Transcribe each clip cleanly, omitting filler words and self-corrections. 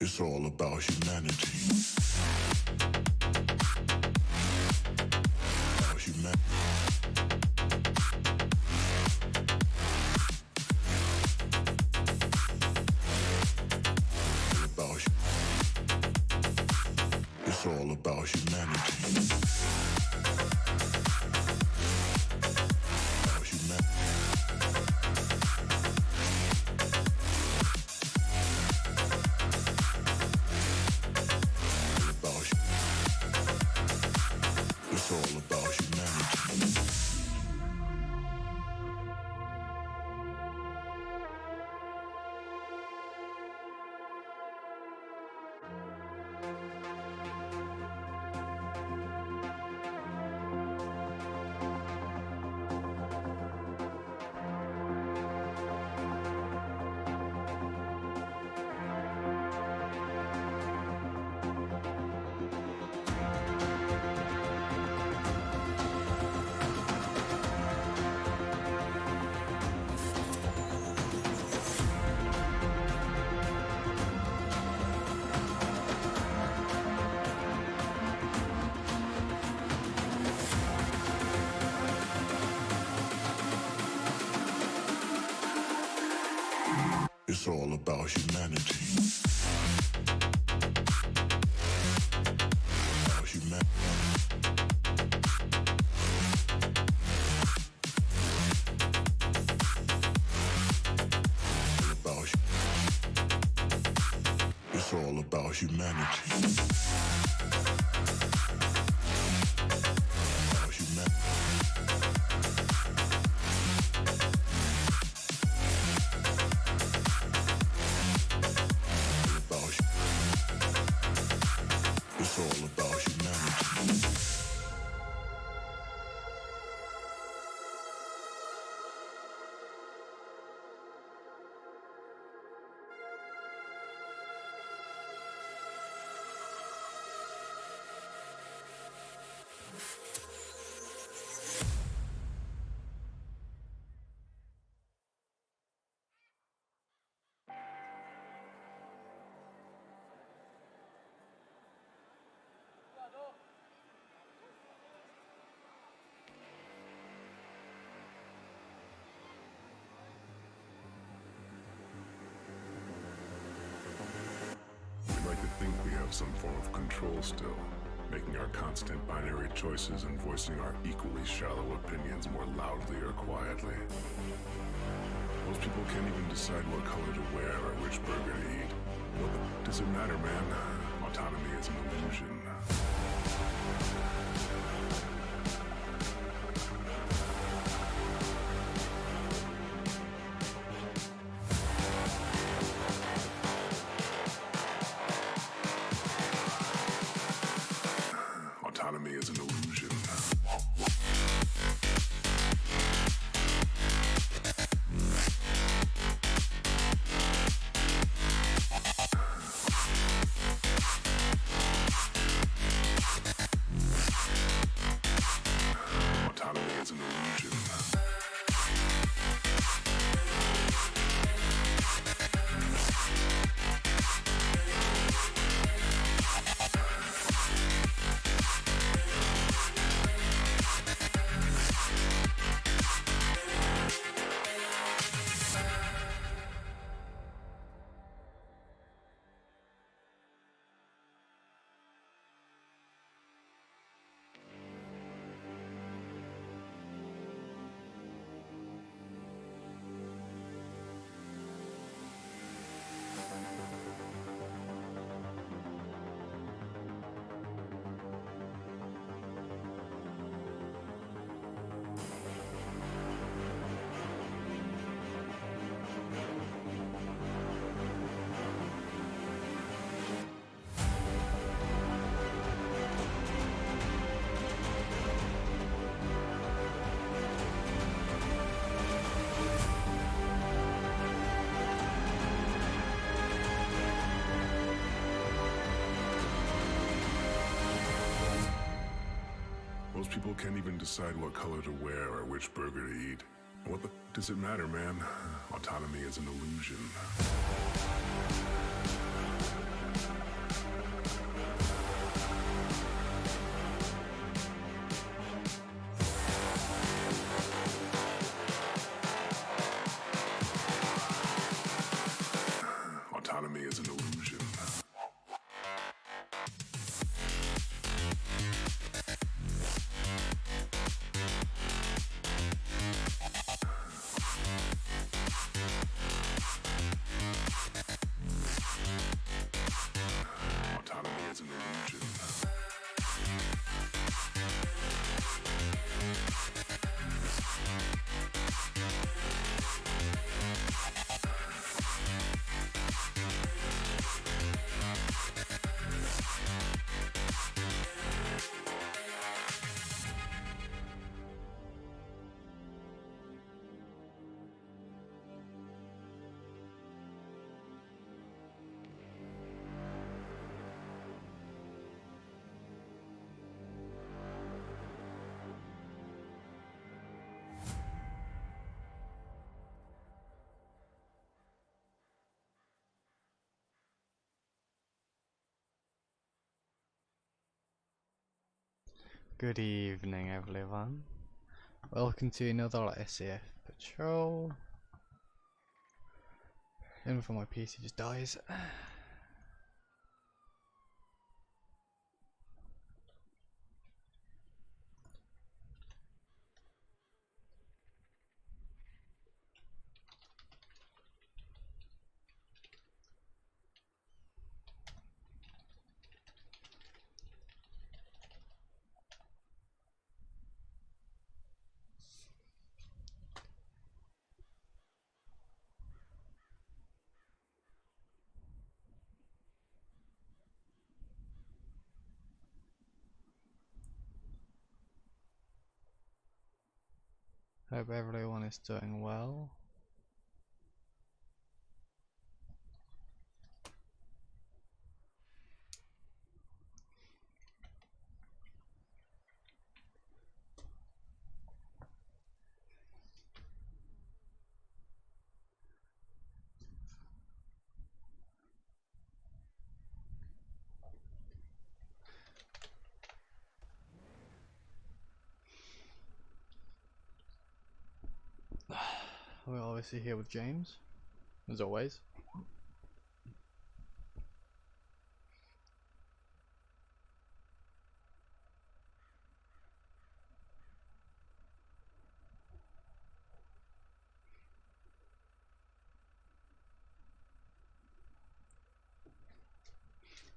It's all about humanity. About humanity. It's all about humanity. About humanity. It's all about humanity. It's all about humanity. About humanity. It's all about humanity. About humanity. It's all about humanity. We like to think we have some form of control still, making our constant binary choices and voicing our equally shallow opinions more loudly or quietly. Most people can't even decide what color to wear or which burger to eat. What does it matter, man? Autonomy is an illusion. Autonomy is an illusion. Autonomy is an illusion. Most people can't even decide what color to wear or which burger to eat. What the does it matter, man? Autonomy is an illusion. Good evening, everyone. Welcome to another SAF patrol. Even before my PC just dies. Hope everyone is doing well. We're obviously here with James, as always.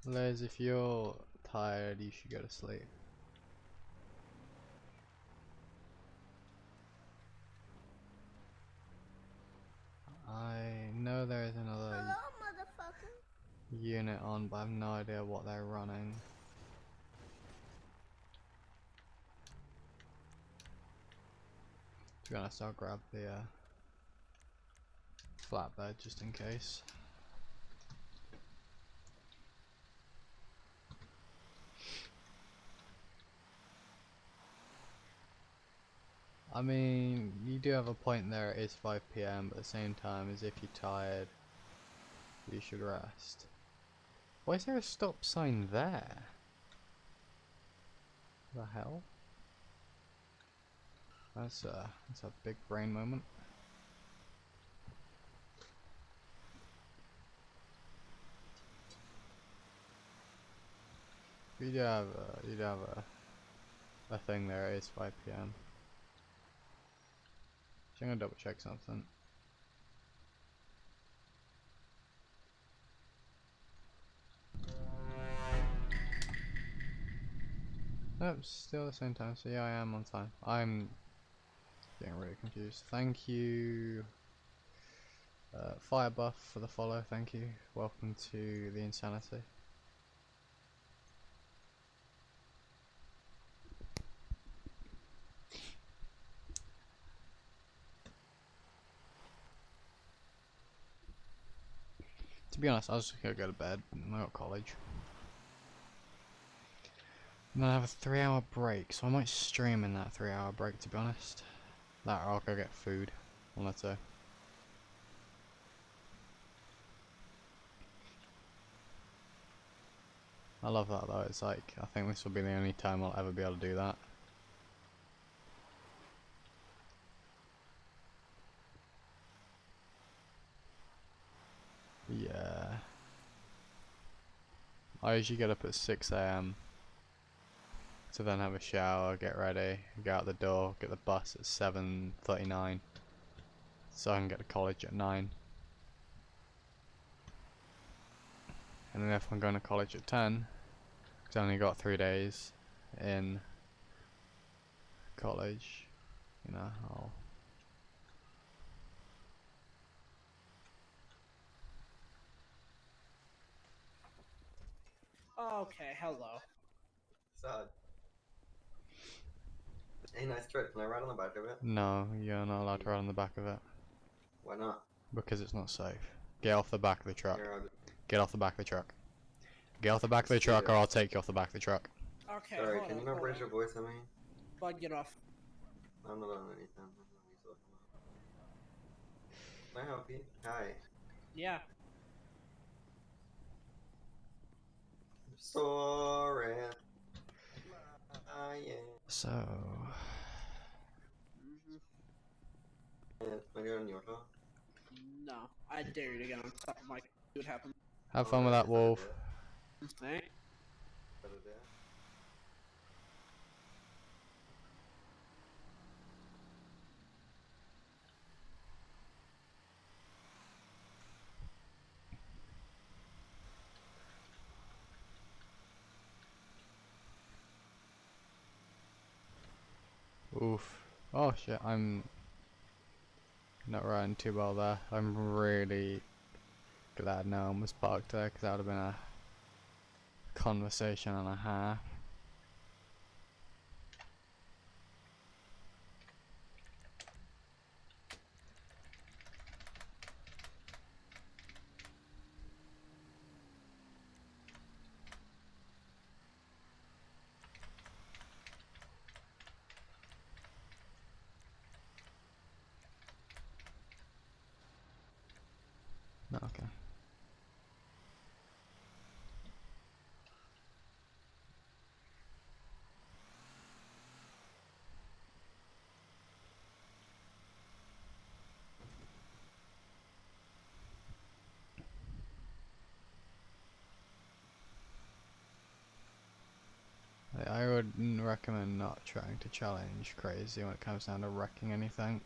Les, if you're tired, you should go to sleep. I know there is another unit on, but I have no idea what they're running. To be honest, I'll grab the flatbed just in case. I mean, you do have a point there, it is 5 PM, but at the same time, as if you're tired, you should rest. Why is there a stop sign there? The hell? That's a big brain moment. You do have a thing there, it is 5 PM. So I'm gonna double check something. Nope, still the same time, so yeah, I am on time. I'm getting really confused. Thank you, Fire Buff, for the follow, thank you. Welcome to the Insanity. To be honest, I was just gonna go to bed. I got college. And then I have a 3-hour break, so I might stream in that 3-hour break, to be honest. That or I'll go get food. One or two. I love that though, it's like, I think this will be the only time I'll ever be able to do that. Yeah. I usually get up at 6 AM to then have a shower, get ready, go out the door, get the bus at 7:39 so I can get to college at 9. And then if I'm going to college at 10, because I only got 3 days in college, you know, Okay, hello. Sad. Hey, nice truck. Can I ride on the back of it? No, you're not allowed to ride on the back of it. Why not? Because it's not safe. Get off the back of the truck. Here, Get off the back of the truck. Get off the back of the truck or I'll take you off the back of the truck. Okay, Sorry, hold can on, you not hold raise on. your voice at me? Bud, get off. I'm not on anything. Can I help you? Hi. Yeah. Sorry. I am. So, And when you're on your turn. No, I dare you to get on top of my. See what happens. have fun with that, Wolf. Alright. Oof. Oh shit, I'm not running too well there. I'm really glad no one was parked there, because that would have been a conversation and a half. No, okay. I would recommend not trying to challenge crazy when it comes down to wrecking anything.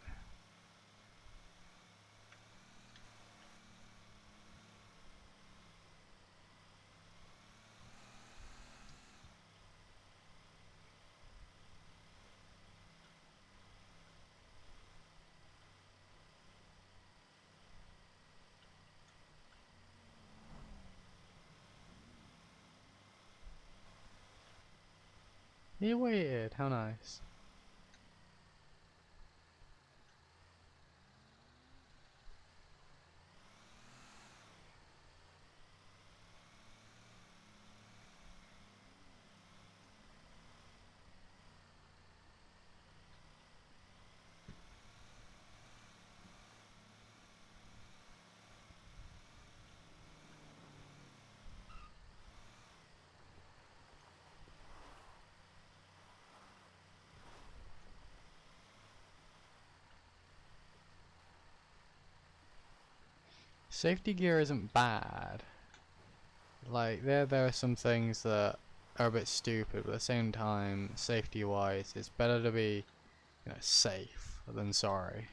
You waited, how nice. Safety gear isn't bad. Like, there are some things that are a bit stupid, but at the same time, safety-wise, it's better to be, you know, safe than sorry.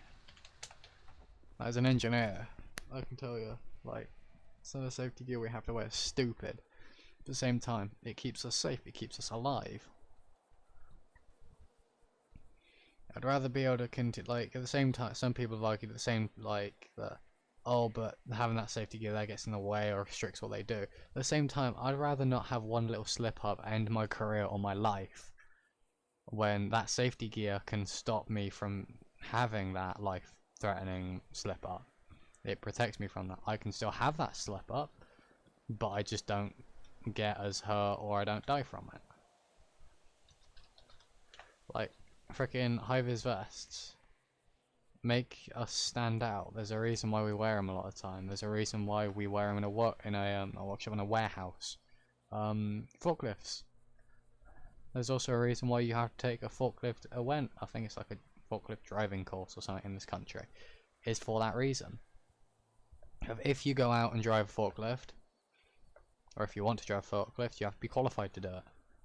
As an engineer, I can tell you, like, some of the safety gear we have to wear is stupid. At the same time, it keeps us safe, it keeps us alive. I'd rather be able to continue, like, at the same time, some people like it at the same, like, oh, but having that safety gear there gets in the way or restricts what they do. At the same time, I'd rather not have one little slip up end my career or my life, when that safety gear can stop me from having that life-threatening slip up. It protects me from that. I can still have that slip up, but I just don't get as hurt or I don't die from it. Like, freaking high-vis vests make us stand out. There's a reason why we wear them a lot of the time. There's a reason why we wear them in a workshop, in a warehouse. Forklifts. There's also a reason why you have to take a forklift I think it's like a forklift driving course or something in this country. Is for that reason. If you go out and drive a forklift, or if you want to drive a forklift, you have to be qualified to do it,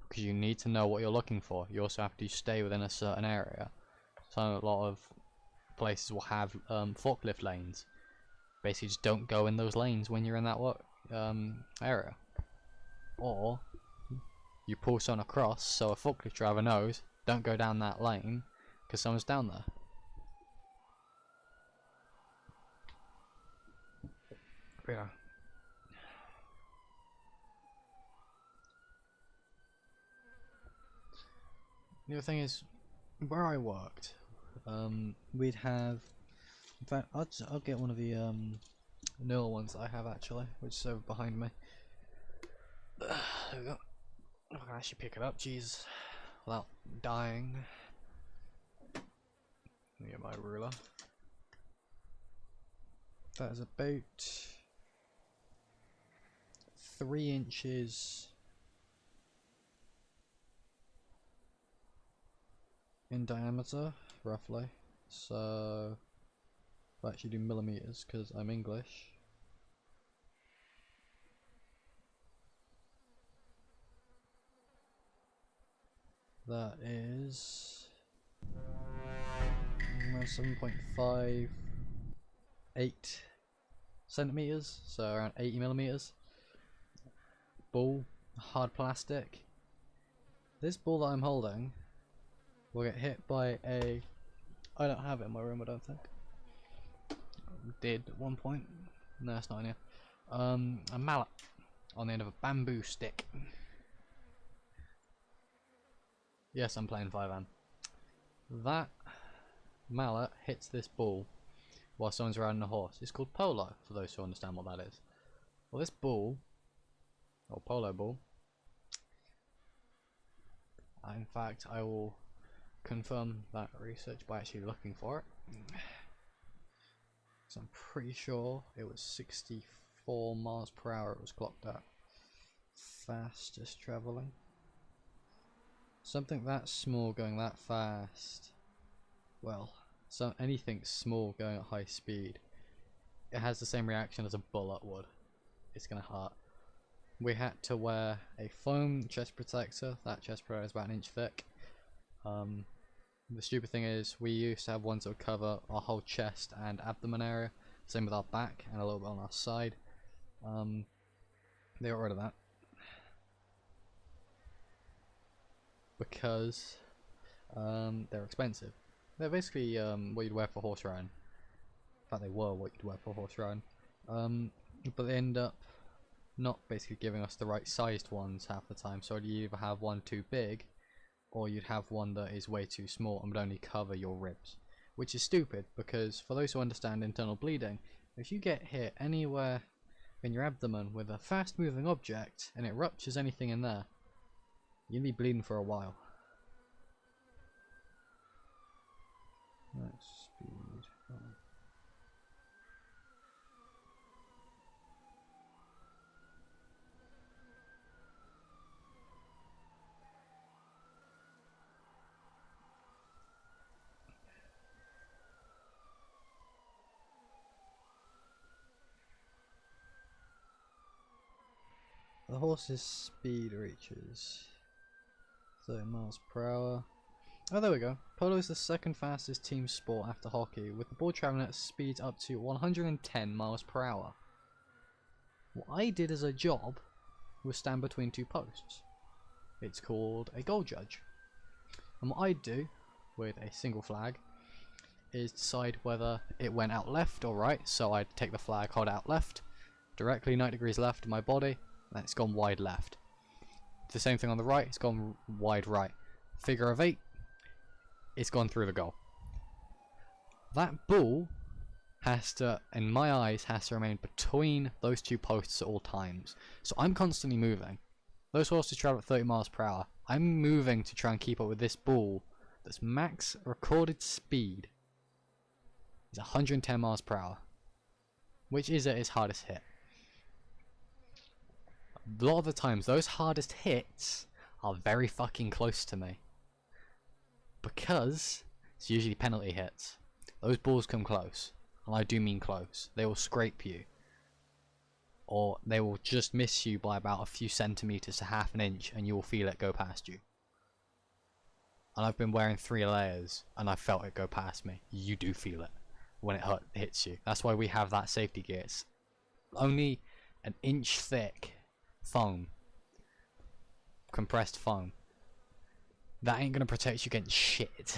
because you need to know what you're looking for. You also have to stay within a certain area. So a lot of places will have forklift lanes. Basically, just don't go in those lanes when you're in that area. Or you pull someone across, so a forklift driver knows, don't go down that lane, because someone's down there. But yeah. The other thing is, where I worked, we'd have, in fact, I'll get one of the newer ones that I have actually, which is over behind me. There we go. I can actually pick it up, jeez, without dying. Let me get my ruler. That is about 3 inches in diameter, roughly. So we'll actually do millimeters because I'm English. That is 7.58 centimeters, so around 80 millimeters. Ball, hard plastic. This ball that I'm holding will get hit by a... I don't have it in my room, I don't think. Did at one point. No, it's not in here. A mallet on the end of a bamboo stick. Yes, I'm playing 5M. That mallet hits this ball while someone's riding a horse. It's called polo, for those who understand what that is. Well, this ball, or polo ball, in fact, I will confirm that research by actually looking for it. So I'm pretty sure it was 64 miles per hour it was clocked at. Fastest travelling. Something that small going that fast, well, so anything small going at high speed, it has the same reaction as a bullet would. It's gonna hurt. We had to wear a foam chest protector. That chest protector is about 1 inch thick. The stupid thing is, we used to have ones that would cover our whole chest and abdomen area. Same with our back and a little bit on our side. They got rid of that because they're expensive. They're basically what you'd wear for horse riding. In fact, they were what you'd wear for horse riding. But they end up not basically giving us the right sized ones half the time. So you either have one too big, or you'd have one that is way too small and would only cover your ribs. Which is stupid, because for those who understand internal bleeding, if you get hit anywhere in your abdomen with a fast moving object and it ruptures anything in there, you'll be bleeding for a while. Nice speed. Oh. The horse's speed reaches 30 miles per hour. Oh, there we go. Polo is the second fastest team sport after hockey, with the ball traveling at speeds up to 110 miles per hour. What I did as a job was stand between two posts. It's called a goal judge. And what I do with a single flag is decide whether it went out left or right. So I'd take the flag, hold out left, directly 90 degrees left of my body, and it's gone wide left. The same thing on the right, it's gone wide right. Figure of 8, it's gone through the goal. That ball has to, in my eyes, has to remain between those two posts at all times. So I'm constantly moving. Those horses travel at 30 miles per hour. I'm moving to try and keep up with this ball that's max recorded speed is 110 miles per hour, which is at its hardest hit. A lot of the times, those hardest hits are very fucking close to me, because it's usually penalty hits. Those balls come close, and I do mean close. They will scrape you, or they will just miss you by about a few centimeters to half an inch, and you will feel it go past you. And I've been wearing 3 layers, and I felt it go past me. You do feel it when it hits you. That's why we have that safety gear. It's only 1 inch thick foam, compressed foam. That ain't gonna protect you against shit.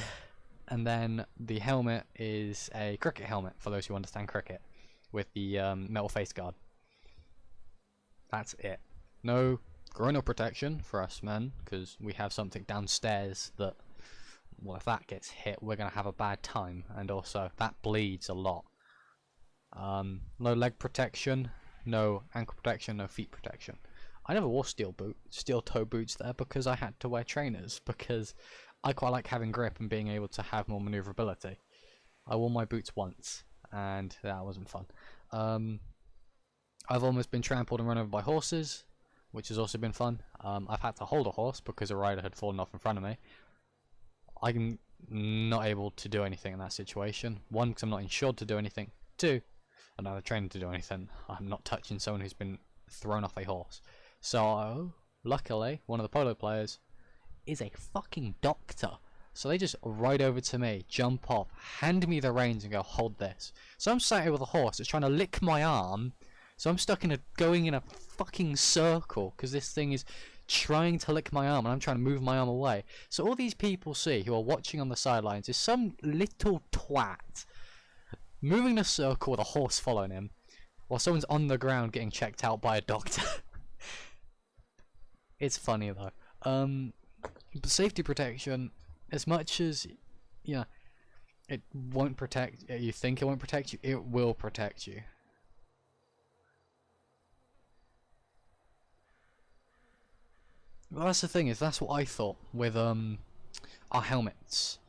And then the helmet is a cricket helmet, for those who understand cricket, with the metal face guard. That's it. No groin protection for us men, because we have something downstairs that, well, if that gets hit, we're gonna have a bad time, and also that bleeds a lot. No leg protection, no ankle protection, no feet protection. I never wore steel toe boots there because I had to wear trainers, because I quite like having grip and being able to have more maneuverability. I wore my boots once, and that wasn't fun. I've almost been trampled and run over by horses, which has also been fun. I've had to hold a horse because a rider had fallen off in front of me. I can not able to do anything in that situation. One, because I'm not insured to do anything. Two, I'm not trained to do anything. I'm not touching someone who's been thrown off a horse. So, luckily, one of the polo players is a fucking doctor. So they just ride over to me, jump off, hand me the reins and go, hold this. So I'm sat here with a horse that's trying to lick my arm. So I'm stuck going in a fucking circle because this thing is trying to lick my arm and I'm trying to move my arm away. So all these people see who are watching on the sidelines is some little twat moving in a circle with a horse following him while someone's on the ground getting checked out by a doctor. It's funny though. But safety protection, as much as, you know, it won't protect, you think it won't protect you, it will protect you. Well, that's the thing, is that's what I thought with our helmets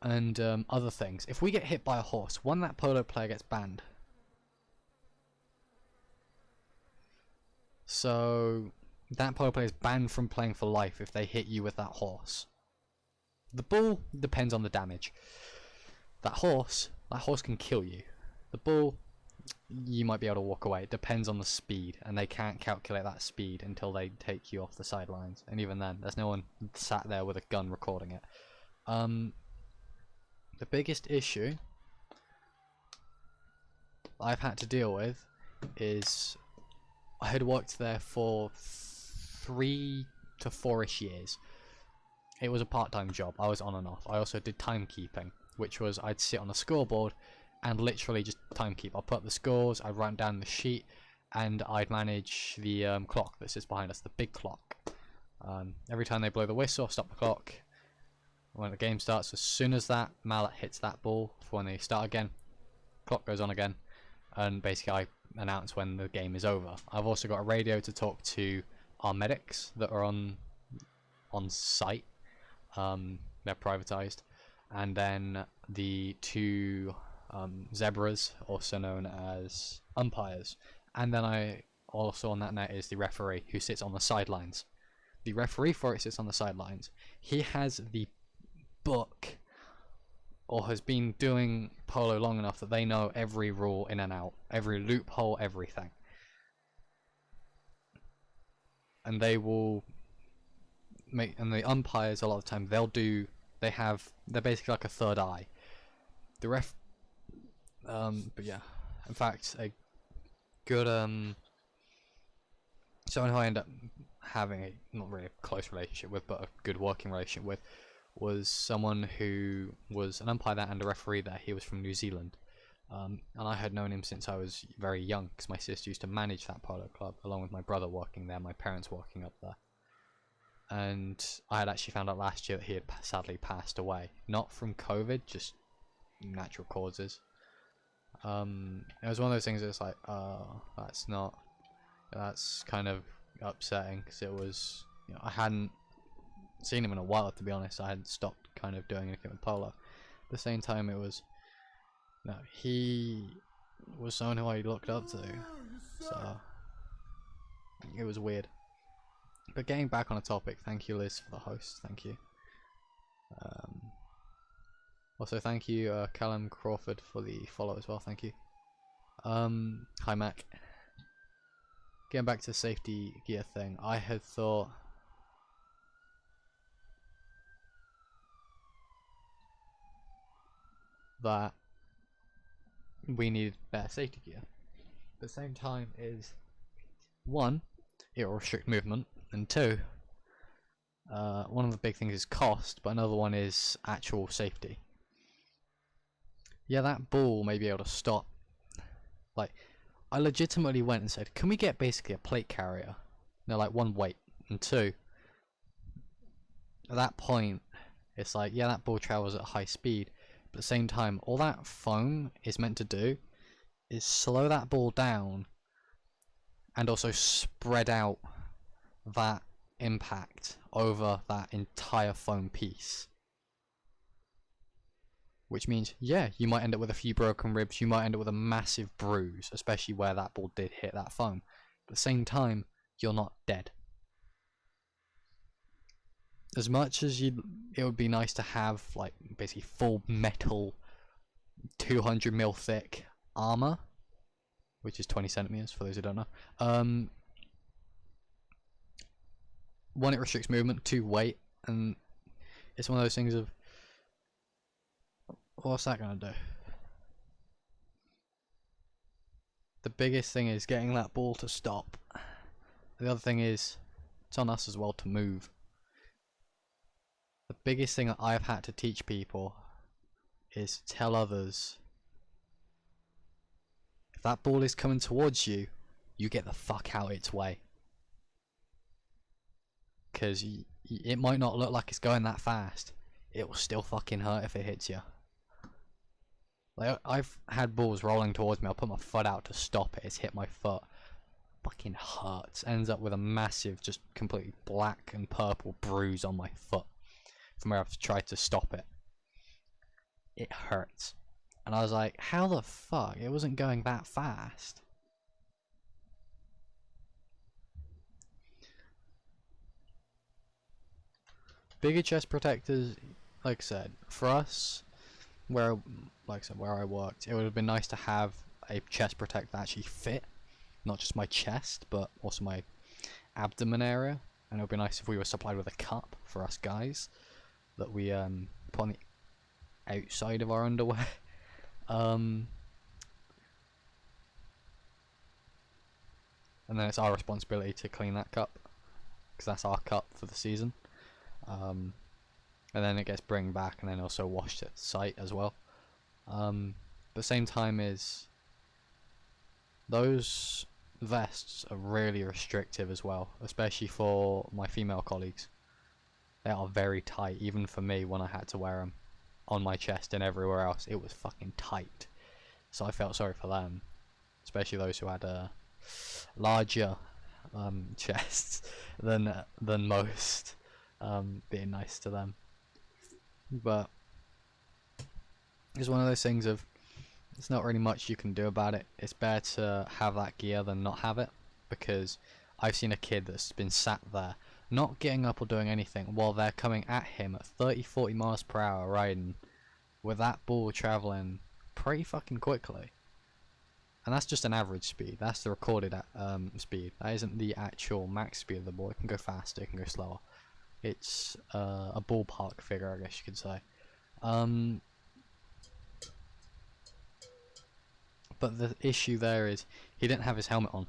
and other things. If we get hit by a horse, one, that polo player gets banned. So that polo player is banned from playing for life if they hit you with that horse. The bull depends on the damage. That horse can kill you. The bull, you might be able to walk away. It depends on the speed, and they can't calculate that speed until they take you off the sidelines. And even then, there's no one sat there with a gun recording it. The biggest issue I've had to deal with is I had worked there for 3 to 4-ish years. It was a part-time job. I was on and off. I also did timekeeping, which was I'd sit on a scoreboard and literally just timekeep. I'll put up the scores, I'd write down the sheet, and I'd manage the clock that sits behind us, the big clock. Every time they blow the whistle, stop the clock. When the game starts, as soon as that mallet hits that ball, for when they start again, clock goes on again, and basically I announce when the game is over. I've also got a radio to talk to our medics that are on site. They're privatized, and then the 2 zebras, also known as umpires, and then I also on that net is the referee who sits on the sidelines. The referee for it sits on the sidelines. He has the book, or has been doing polo long enough that they know every rule in and out, every loophole, everything, and they will make. And the umpires, a lot of the time, they're basically like a third eye. The ref, but yeah, in fact, a good someone who I ended up having a not really a close relationship with, but a good working relationship with, was someone who was an umpire there and a referee there. He was from New Zealand, and I had known him since I was very young because my sister used to manage that polo club along with my brother working there, my parents working up there. And I had actually found out last year that he had sadly passed away, not from COVID, just natural causes. It was one of those things that's like, that's kind of upsetting, because it was, you know, I hadn't seen him in a while, to be honest. I had stopped kind of doing anything with polo. At the same time, it was, no, he was someone who I looked up to, so it was weird. But getting back on a topic, thank you Liz for the host, thank you. Also thank you Callum Crawford for the follow as well, thank you. Hi Mac. Getting back to the safety gear thing, I had thought that we needed better safety gear. At the same time is, 1, it will restrict movement, and 2, one of the big things is cost, but another one is actual safety. Yeah, that ball may be able to stop. Like, I legitimately went and said, can we get basically a plate carrier? No, like 1 weight, and 2, at that point, it's like, yeah, that ball travels at high speed, but at the same time, all that foam is meant to do is slow that ball down and also spread out that impact over that entire foam piece. Which means, yeah, you might end up with a few broken ribs, you might end up with a massive bruise, especially where that ball did hit that foam. But at the same time, you're not dead. as much as it would be nice to have like basically full metal 200 mil thick armor, which is 20 centimeters for those who don't know. One, it restricts movement. Two, weight, and it's one of those things of what's that gonna do? The biggest thing is getting that ball to stop. The other thing is it's on us as well to move. The biggest thing that I've had to teach people is tell others, if that ball is coming towards you, you get the fuck out its way. Because it might not look like it's going that fast. It will still fucking hurt if it hits you. Like, I've had balls rolling towards me, I'll put my foot out to stop it, it's hit my foot. Fucking hurts. Ends up with a massive, just completely black and purple bruise on my foot from where I've tried to stop it. It hurts. And I was like, how the fuck? It wasn't going that fast. Bigger chest protectors, like I said, for us, where I worked, it would have been nice to have a chest protector that actually fit, not just my chest, but also my abdomen area. And it would be nice if we were supplied with a cup for us guys that we put on the outside of our underwear. And then it's our responsibility to clean that cup, because that's our cup for the season. And then it gets bring back and then also washed at site as well. But at the same time is those vests are really restrictive as well, especially for my female colleagues. They are very tight, even for me when I had to wear them on my chest and everywhere else. It was fucking tight, so I felt sorry for them, especially those who had larger chests than most. Being nice to them, but it's one of those things of there's not really much you can do about it. It's better to have that gear than not have it, because I've seen a kid that's been sat there not getting up or doing anything while they're coming at him at 30-40 miles per hour riding with that ball traveling pretty fucking quickly. And that's just an average speed. That's the recorded speed. That isn't the actual max speed of the ball. It can go faster, it can go slower. It's a ballpark figure, I guess you could say. But the issue there is he didn't have his helmet on.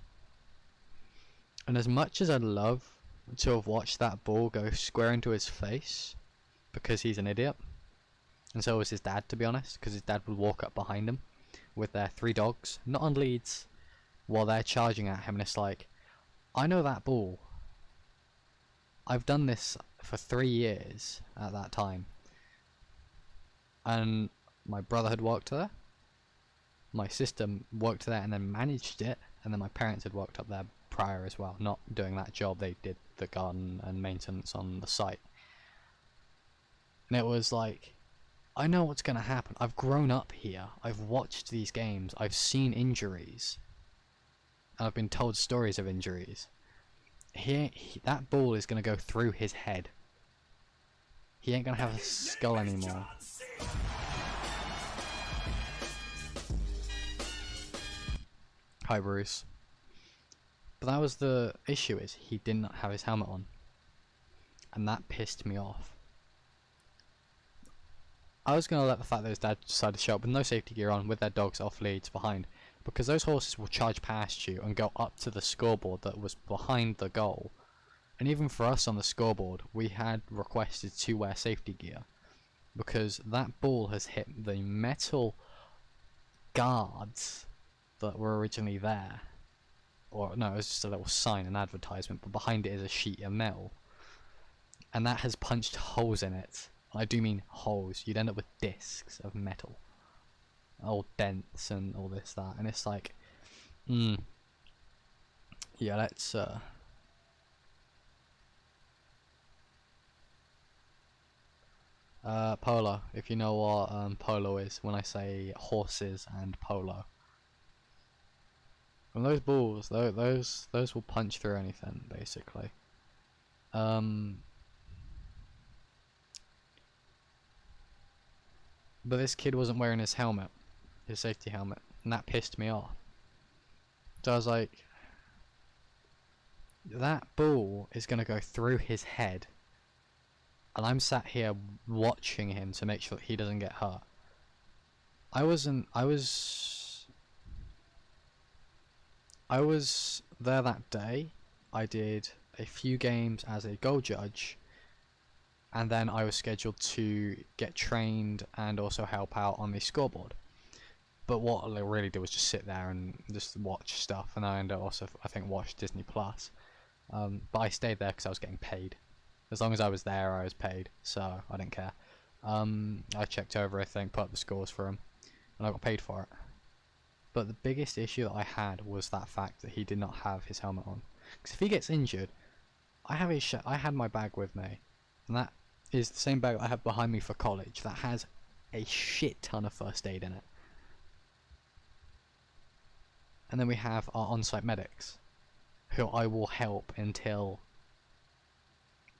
And as much as I'd love to have watched that ball go square into his face, because he's an idiot, and so was his dad, to be honest, because his dad would walk up behind him with their 3 dogs, not on leads, while they're charging at him, and it's like, I know that ball. I've done this for 3 years at that time, and my brother had worked there, my sister worked there and then managed it, and then my parents had worked up there prior as well, not doing that job. They did the garden and maintenance on the site, and it was like, I know what's going to happen. I've grown up here, I've watched these games, I've seen injuries, and I've been told stories of injuries. That ball is going to go through his head. He ain't going to have a skull anymore. Hi, Bruce. But that was the issue, is he did not have his helmet on. And that pissed me off. I was going to let the fact that his dad decided to show up with no safety gear on, with their dogs off leads behind, because those horses will charge past you and go up to the scoreboard that was behind the goal. And even for us on the scoreboard, we had requested to wear safety gear, because that ball has hit the metal guards that were originally there. Or no, it was just a little sign, an advertisement, but behind it is a sheet of metal, and that has punched holes in it. I do mean holes. You'd end up with discs of metal, all dents and all this, that, and it's like, yeah, let's polo, if you know what polo is, when I say horses and polo. And those balls, those will punch through anything, basically. But this kid wasn't wearing his helmet, his safety helmet, and that pissed me off. So I was like, that ball is going to go through his head, and I'm sat here watching him to make sure that he doesn't get hurt. I was there that day. I did a few games as a goal judge, and then I was scheduled to get trained and also help out on the scoreboard. But what I really did was just sit there and just watch stuff, and I also, I think, watched Disney Plus. But I stayed there because I was getting paid. As long as I was there, I was paid, so I didn't care. I checked over everything, put up the scores for him, and I got paid for it. But the biggest issue that I had was that fact that he did not have his helmet on. Because if he gets injured, I had my bag with me, and that is the same bag I have behind me for college that has a shit ton of first aid in it. And then we have our on-site medics, who I will help until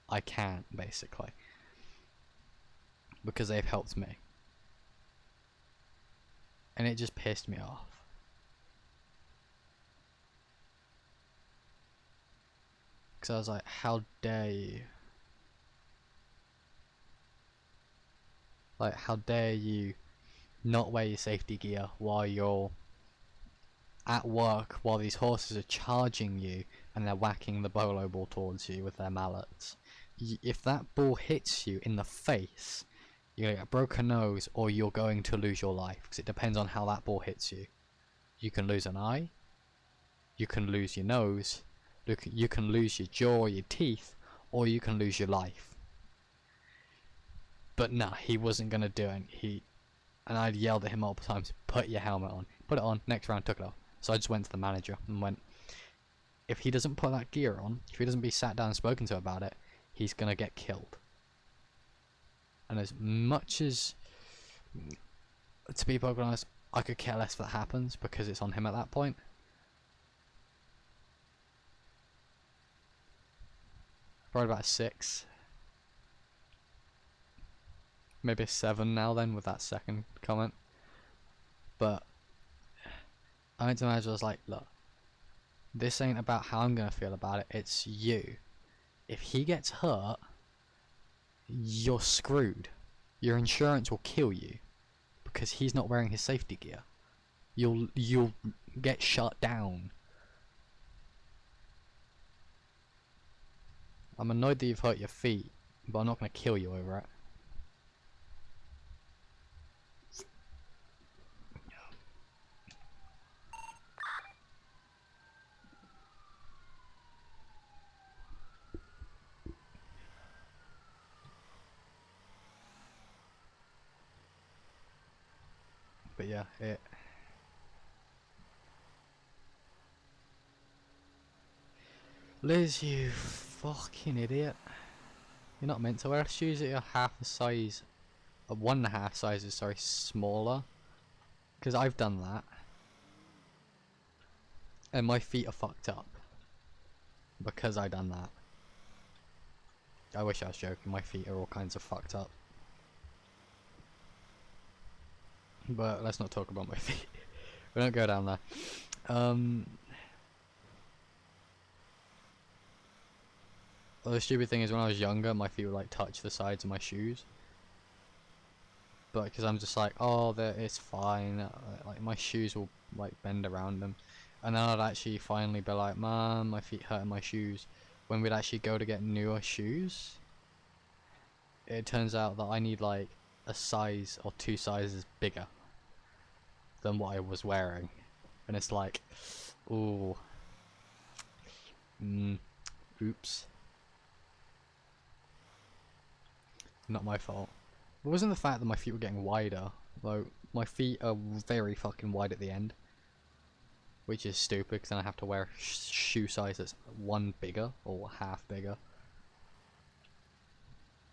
I can, basically, because they've helped me. And it just pissed me off. Because I was like, how dare you? Like, how dare you not wear your safety gear while you're at work, while these horses are charging you and they're whacking the bolo ball towards you with their mallets. If that ball hits you in the face, you're going to get a broken nose, or you're going to lose your life, because it depends on how that ball hits you. You can lose an eye, you can lose your nose, you can lose your jaw, your teeth, or you can lose your life. But nah, he wasn't going to do it. And I'd yelled at him multiple times, put your helmet on. Put it on, next round took it off. So I just went to the manager and went, if he doesn't put that gear on, if he doesn't be sat down and spoken to about it, he's going to get killed. And as much as, to be perfectly honest, I could care less if that happens, because it's on him at that point. Probably about a 6. Maybe a 7 now then, with that second comment. But I went to the manager, I was like, look, this ain't about how I'm going to feel about it, it's you. If he gets hurt, you're screwed. Your insurance will kill you, because he's not wearing his safety gear. You'll get shut down. I'm annoyed that you've hurt your feet, but I'm not going to kill you over it. But yeah, Liz, you fucking idiot. You're not meant to wear shoes that are half a size, 1.5 sizes, sorry, smaller. Because I've done that. And my feet are fucked up. Because I done that. I wish I was joking, my feet are all kinds of fucked up. But let's not talk about my feet. We don't go down there. Well, the stupid thing is, when I was younger, my feet would like touch the sides of my shoes. But because I'm just like, oh, it's fine. Like my shoes will like bend around them, and then I'd actually finally be like, man, my feet hurting my shoes. When we'd actually go to get newer shoes, it turns out that I need like a size or 2 sizes bigger than what I was wearing, and it's like, ooh, oops. Not my fault. It wasn't the fact that my feet were getting wider, though. My feet are very fucking wide at the end, which is stupid, because then I have to wear a shoe size that's 1 bigger or half bigger.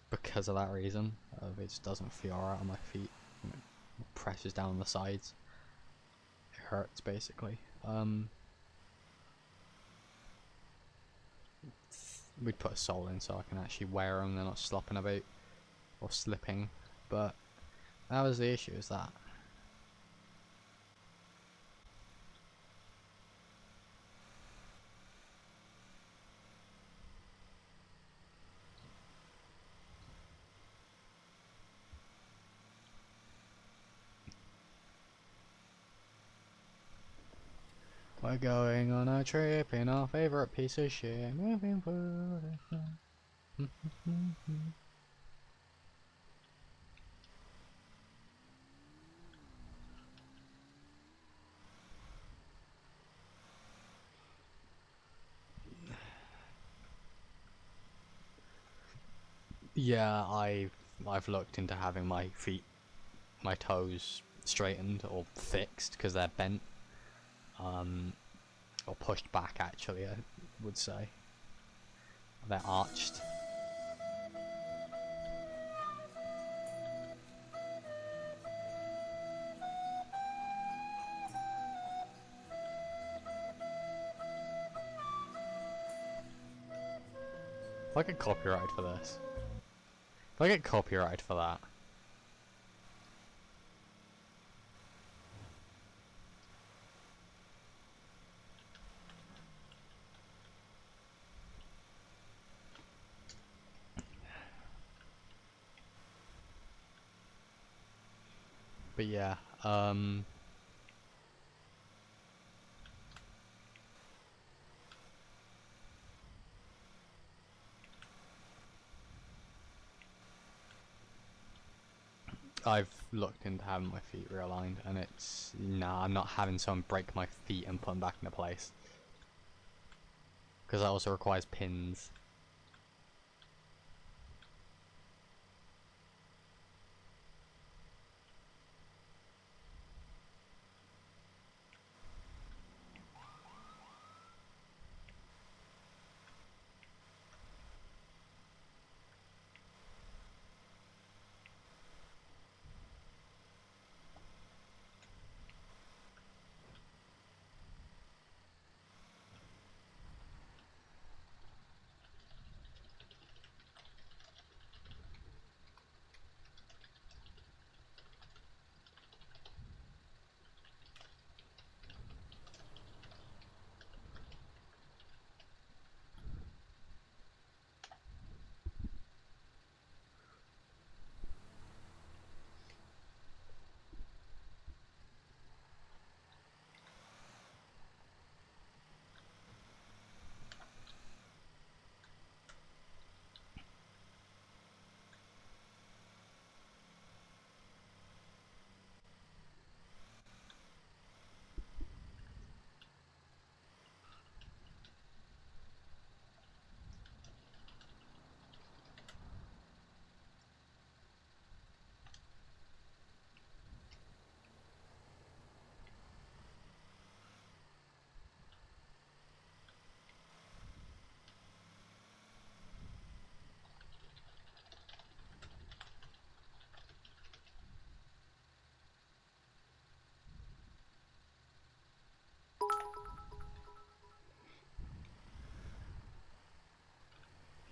Because of that reason, it just doesn't feel right on my feet. It presses down on the sides. It hurts, basically. We'd put a sole in so I can actually wear them. They're not slopping about or slipping. But That was the issue, is that. We're going on a trip in our favourite piece of shit. Moving forward. Yeah, I've looked into having my feet, my toes straightened or fixed because they're bent, or pushed back. Actually, I would say they're arched. If I get copyrighted for this, if I get copyrighted for that. But yeah, I've looked into having my feet realigned, and it's nah. I'm not having someone break my feet and put them back into place, because that also requires pins.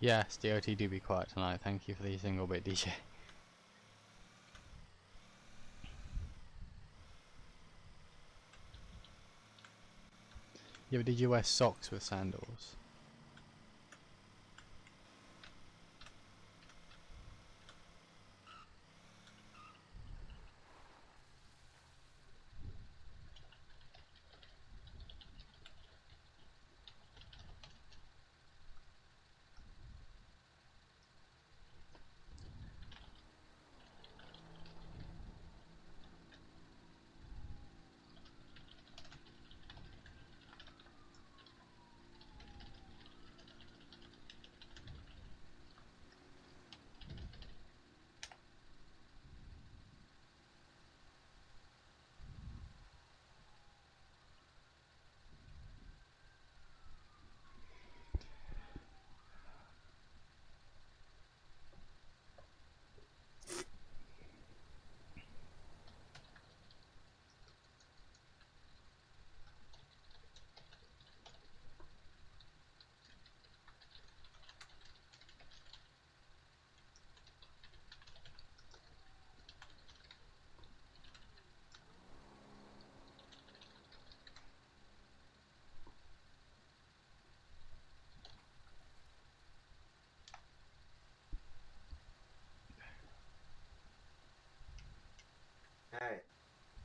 Yes, DOT do be quiet tonight. Thank you for the single bit, DJ. Yeah, but did you wear socks with sandals?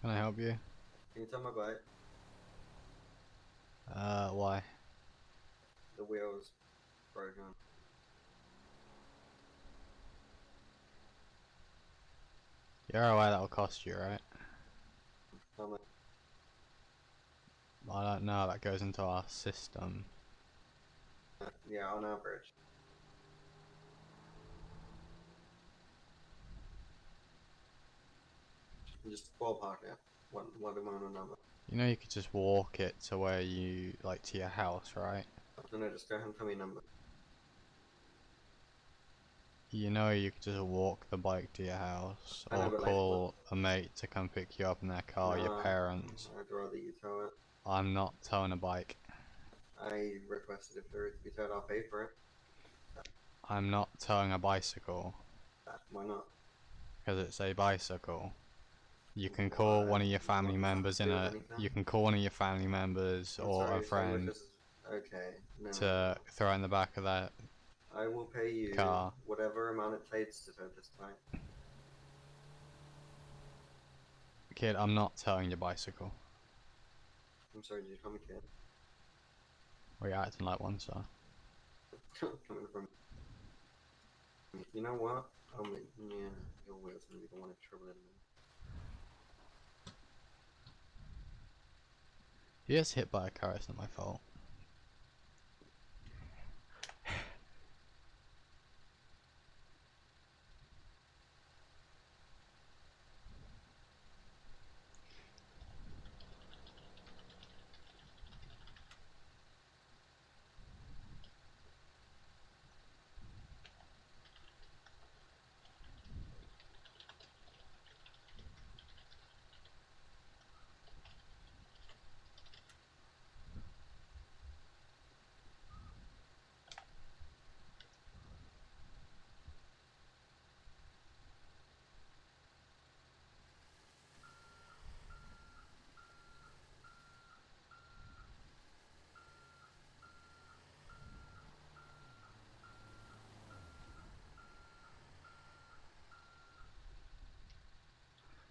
Can I help you? Can you tell my bike? Why? The wheel's broken. You're aware that'll cost you, right? How much? I don't know, that goes into our system. Yeah, on average. Just ballpark it. What amount of number? You know you could just walk it to where you, like, to your house, right? No, just go ahead and tell me a number. You know you could just walk the bike to your house, I know, or but, like, call a mate to come pick you up in their car, your No, parents. I'd rather you tow it. I'm not towing a bike. I requested if there is to be towed, I'll pay for it. I'm not towing a bicycle, Why not? because it's a bicycle. You can call one of your family members in a. You can call one of your family members I'm or sorry, a so friend much is... Okay, no. to throw it in the back of their I will pay you car. whatever amount it takes to tow this time. Kid, I'm not towing your bicycle. I'm sorry, did you call me kid? Well, you're acting like one, so. Coming from... You know what? Yeah, your wheel's gonna be the one in trouble in a minute. If you gets hit by a car, it's not my fault.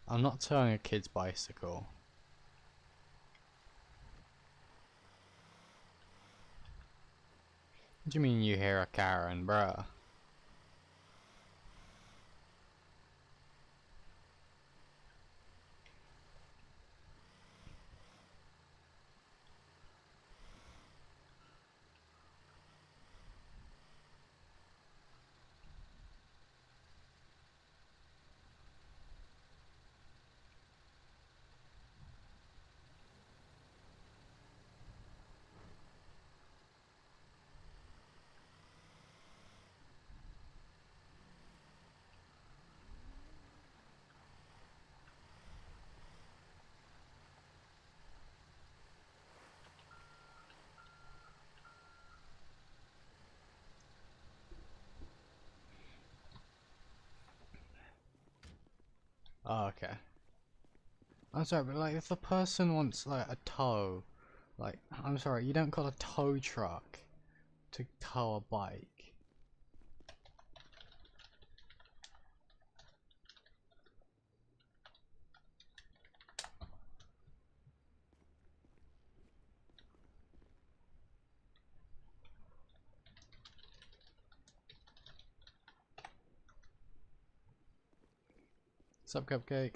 I'm not towing a kid's bicycle. What do you mean you hear a Karen, bruh? Oh, okay. I'm sorry, but like, if the person wants like a tow, like, I'm sorry, you don't call a tow truck to tow a bike. Sup, Cupcake?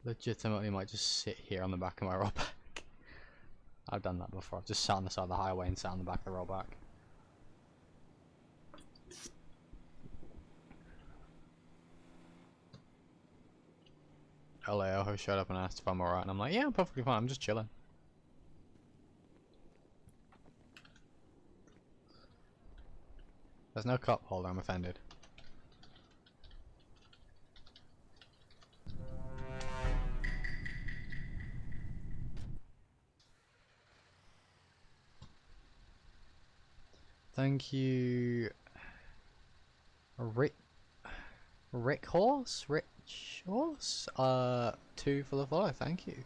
Legitimately might just sit here on the back of my rollback. I've done that before. I've just sat on the side of the highway and sat on the back of the rollback. Alejo showed up and asked if I'm alright, and I'm like, yeah, I'm perfectly fine. I'm just chilling. There's no cup holder. I'm offended. Thank you, Rick Horse? Rich Horse? 2 for the follow, thank you.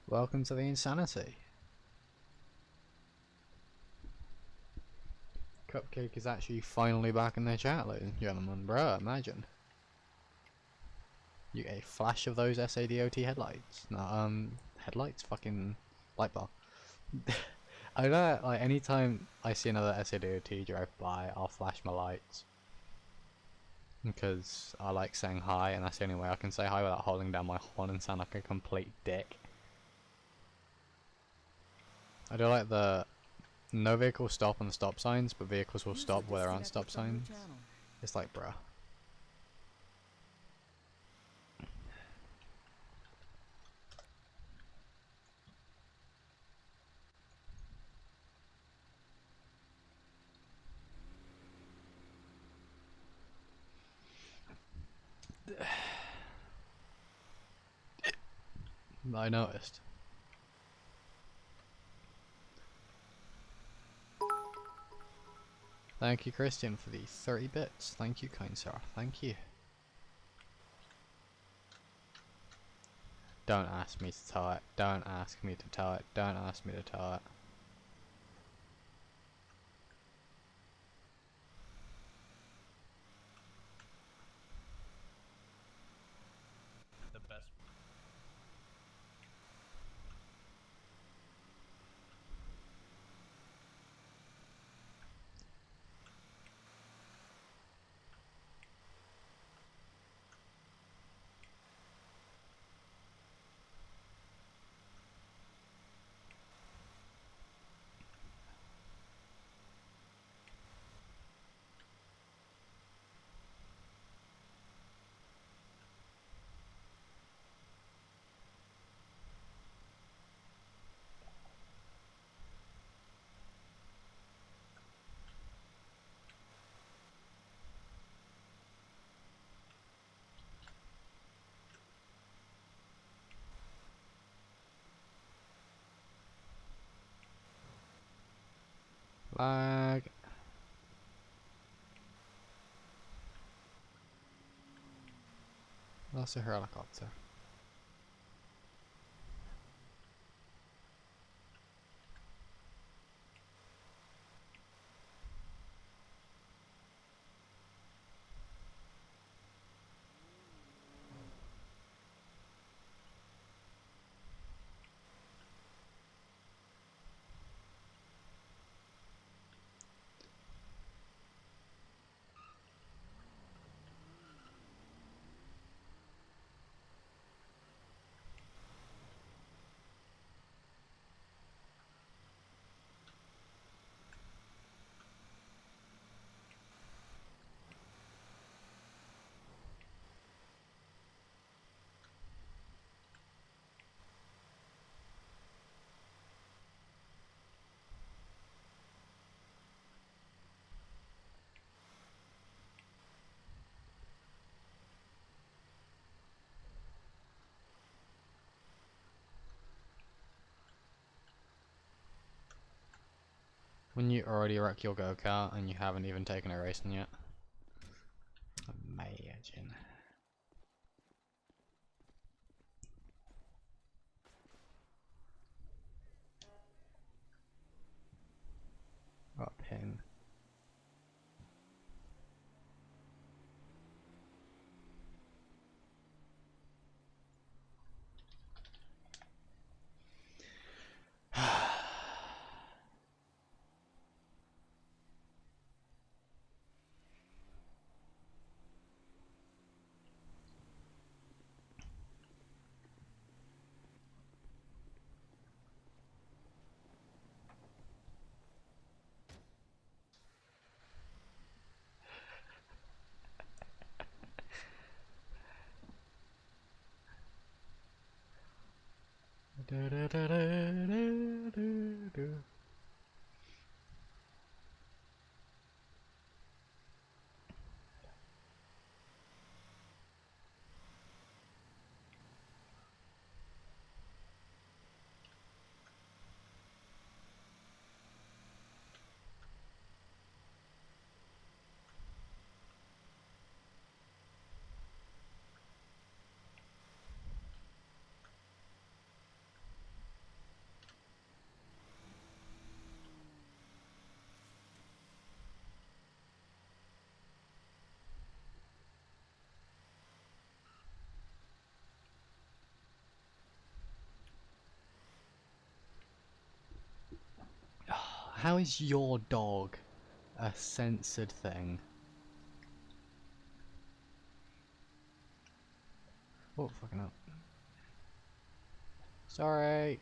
Welcome to the insanity. Cupcake is actually finally back in the chat, ladies and gentlemen. Bruh, imagine. You get a flash of those SADOT headlights. No, headlights? Fucking light bar. I know, like, anytime I see another SADOT drive by, I'll flash my lights. Because I like saying hi, and that's the only way I can say hi without holding down my horn and sound like a complete dick. I do like the no vehicles stop on the stop signs, but vehicles will stop where there aren't stop signs. It's like, bruh. I noticed. Thank you, Christian, for the 30 bits. Thank you, kind sir. Thank you. Don't ask me to tow it. Don't ask me to tow it. Don't ask me to tow it. The best. Lag. That's a helicopter. When you already wreck your go-kart and you haven't even taken a racing yet. Imagine. What a pin. How is your dog a censored thing? Oh, fucking hell. Sorry.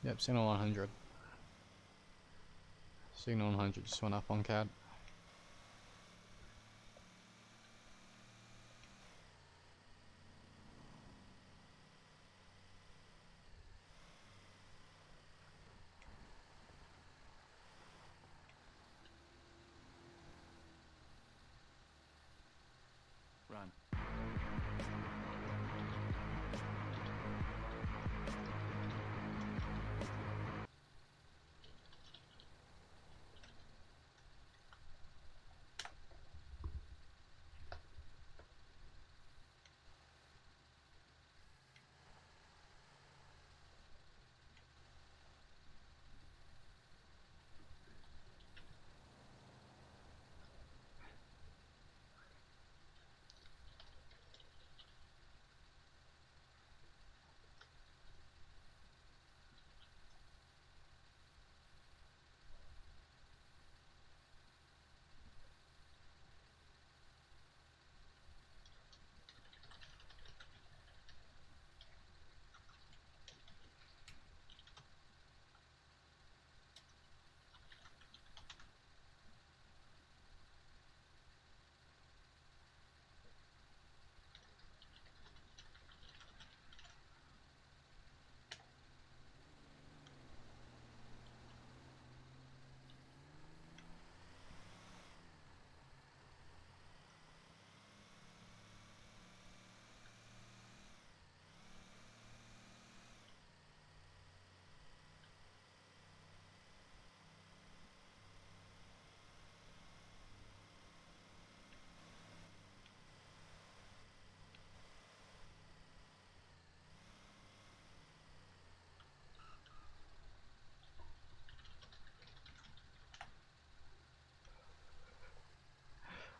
Yep, Signal 100. Signal 100 just went up on CAD. Run.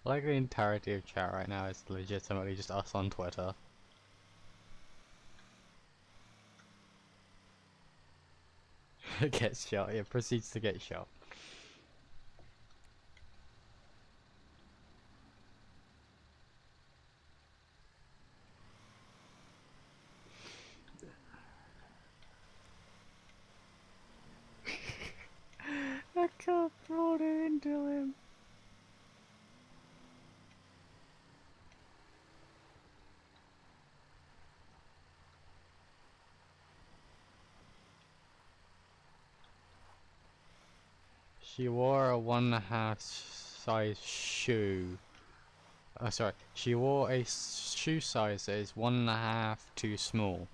I like the entirety of chat right now is legitimately just us on Twitter. Gets shot, yeah, proceeds to get shot. I can't brought it into him. She wore a 1.5 size shoe. Oh, sorry. She wore a shoe size that is 1.5 too small.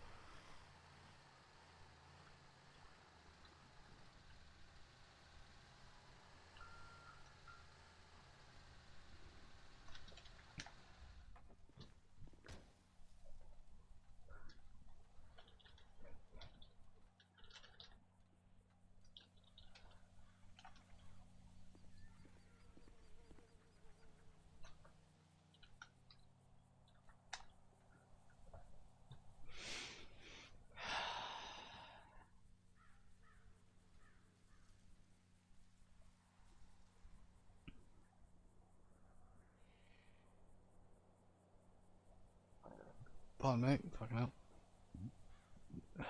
Pardon me, fucking hell. Am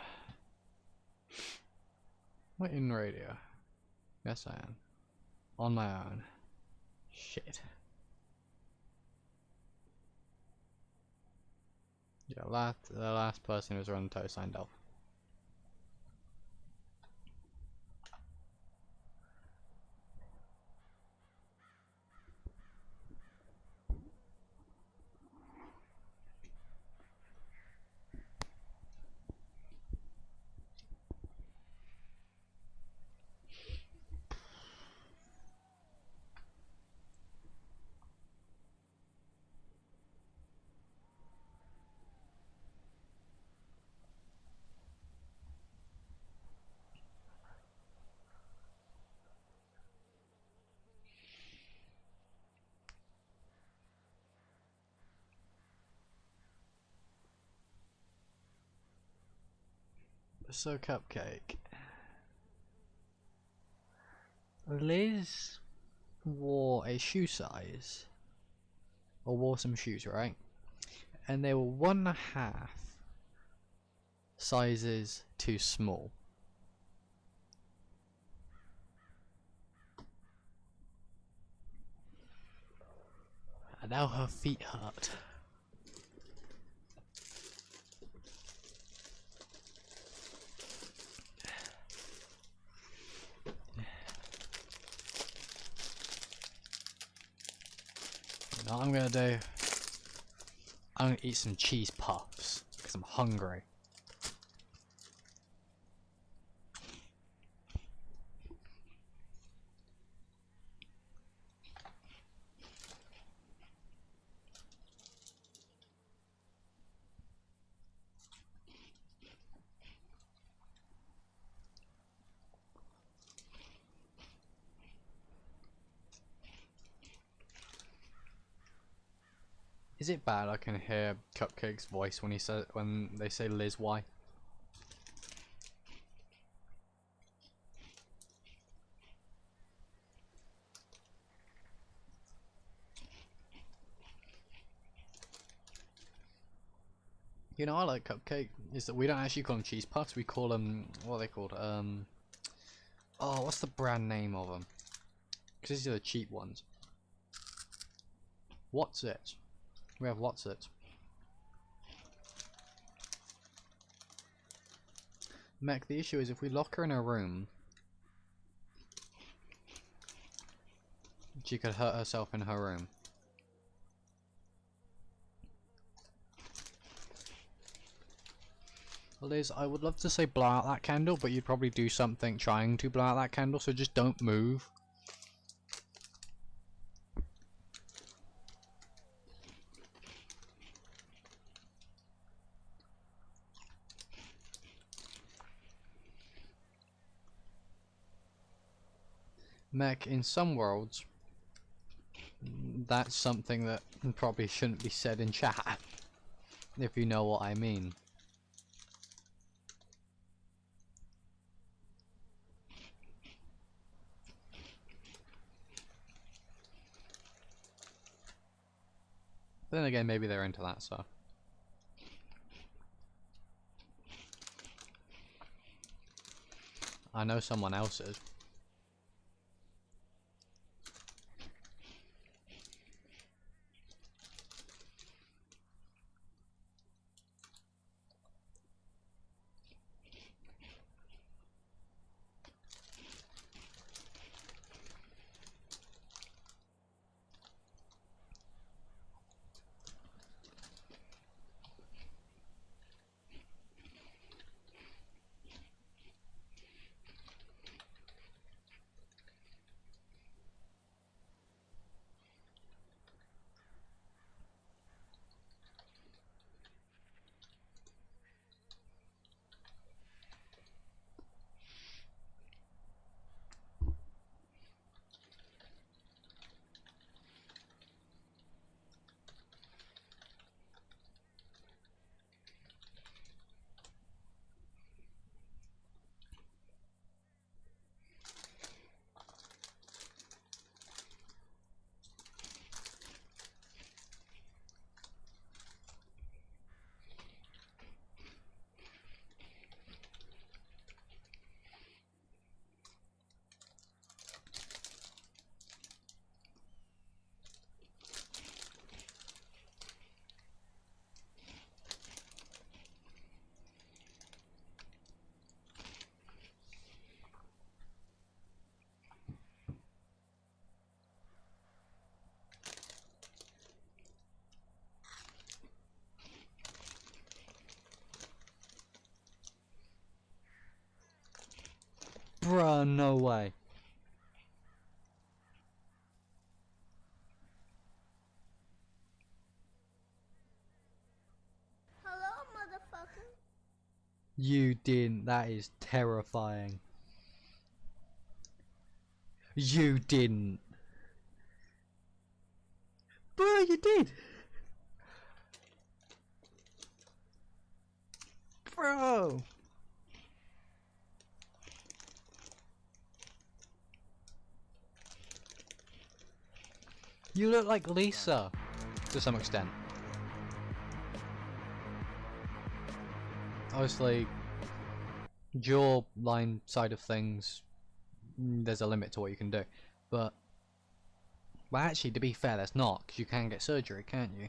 I in radio? Yes, I am. On my own. Shit. Yeah, the last person who's run tow signed off. So Cupcake. Liz wore a shoe size, or wore some shoes, right? And they were 1.5 sizes too small. And now her feet hurt. You know what I'm gonna do? I'm gonna eat some cheese puffs because I'm hungry. Is it bad I can hear Cupcake's voice when they say Liz why? You know, I like Cupcake. Is that we don't actually call them cheese puffs. We call them, what are they called? Oh, what's the brand name of them? Because these are the cheap ones. What's it? We have What's it? Mech, the issue is if we lock her in her room, she could hurt herself in her room. Liz, I would love to say blow out that candle, but you'd probably do something trying to blow out that candle, so just don't move. Mech, in some worlds, that's something that probably shouldn't be said in chat, if you know what I mean. But then again, maybe they're into that stuff. I know someone else is. Bruh, no way. Hello, motherfucker. You didn't. That is terrifying. You didn't. Bro, you did. Bro. You look like Lisa, to some extent. Obviously, jawline side of things, there's a limit to what you can do. But, well, actually, to be fair, there's not, because you can get surgery, can't you?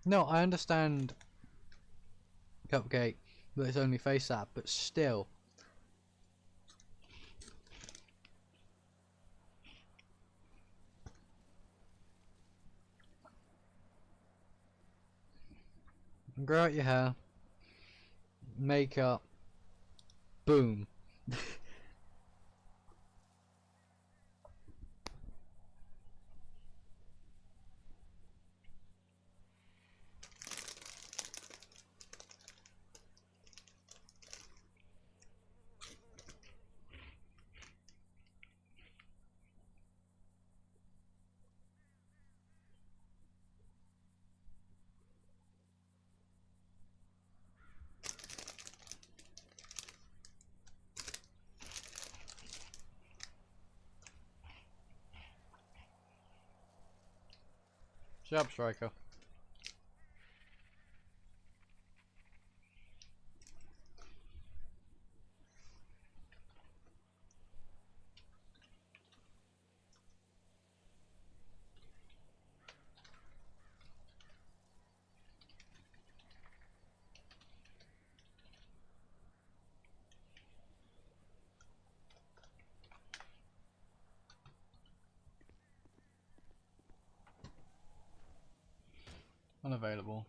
No, I understand, Cupcake, that it's only face app, but still. Grow out your hair, makeup, boom. Shut up, Striker. Unavailable.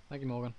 Thank you, Morgan.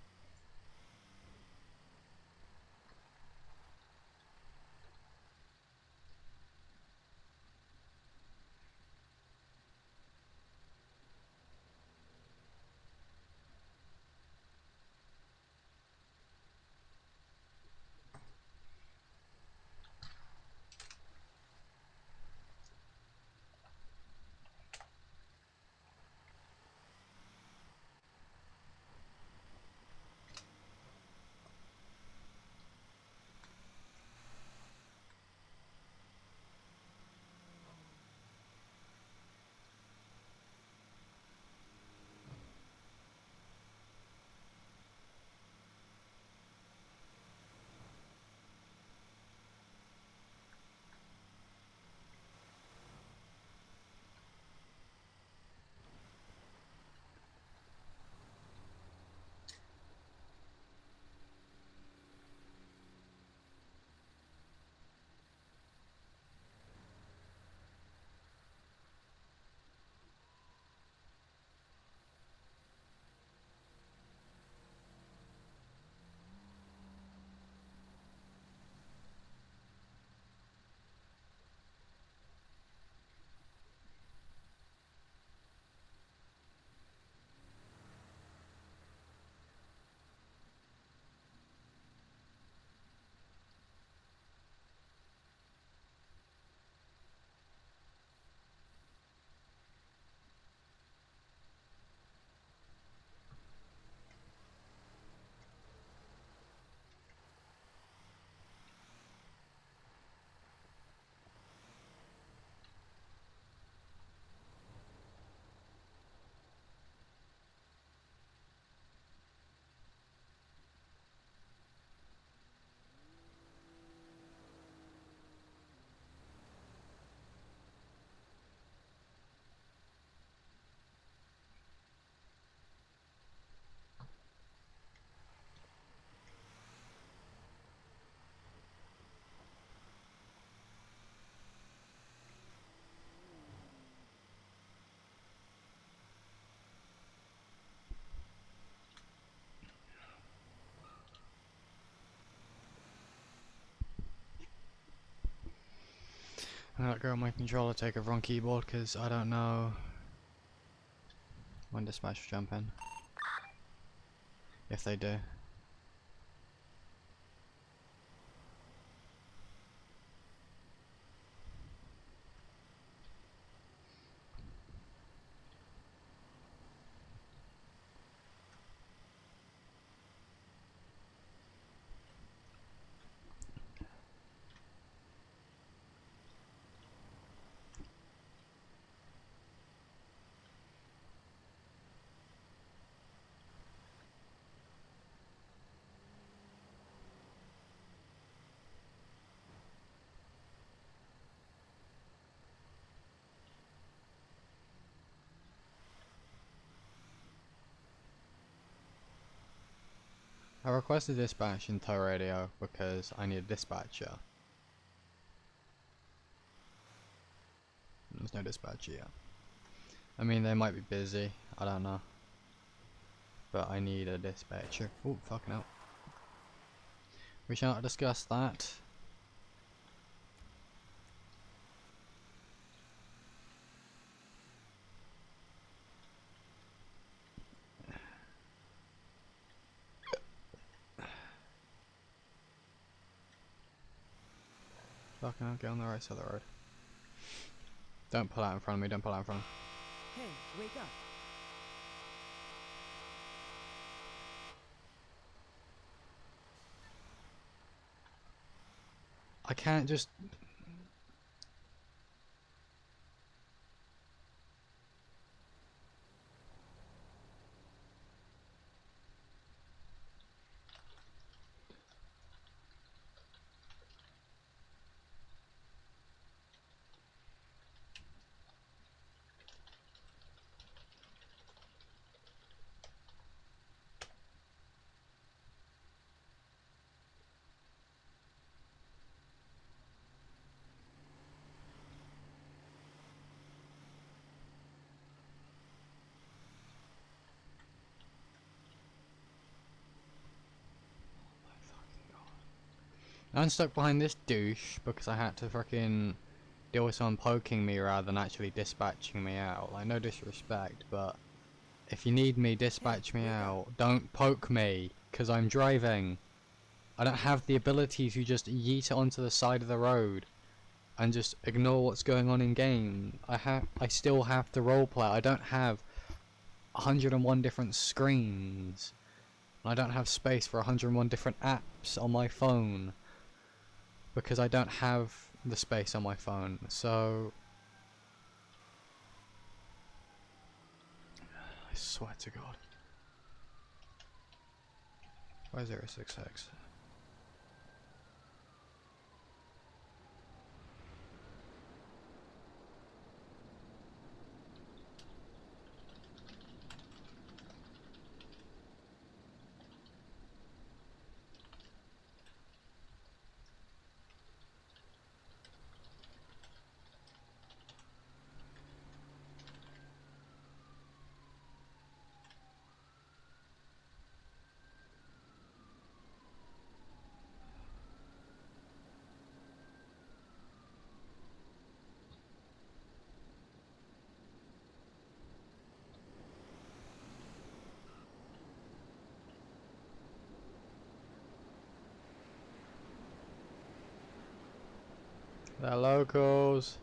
I let go of my controller, take over on keyboard because I don't know when dispatch will jump in. If they do. I requested dispatch in tow radio because I need a dispatcher. There's no dispatcher yet. I mean, they might be busy, I don't know. But I need a dispatcher. Oh, fucking hell. We shall not discuss that. Fucking hell, get on the right side of the road. Don't pull out in front of me, don't pull out in front of me. Hey, wake up. I can't just... I'm stuck behind this douche because I had to freaking deal with someone poking me rather than actually dispatching me out. Like, no disrespect, but if you need me, dispatch me out. Don't poke me, because I'm driving. I don't have the ability to just yeet it onto the side of the road and just ignore what's going on in game. I still have to roleplay. I don't have 101 different screens. I don't have space for 101 different apps on my phone. Because I don't have the space on my phone, so... I swear to God. Why 066? They're locals.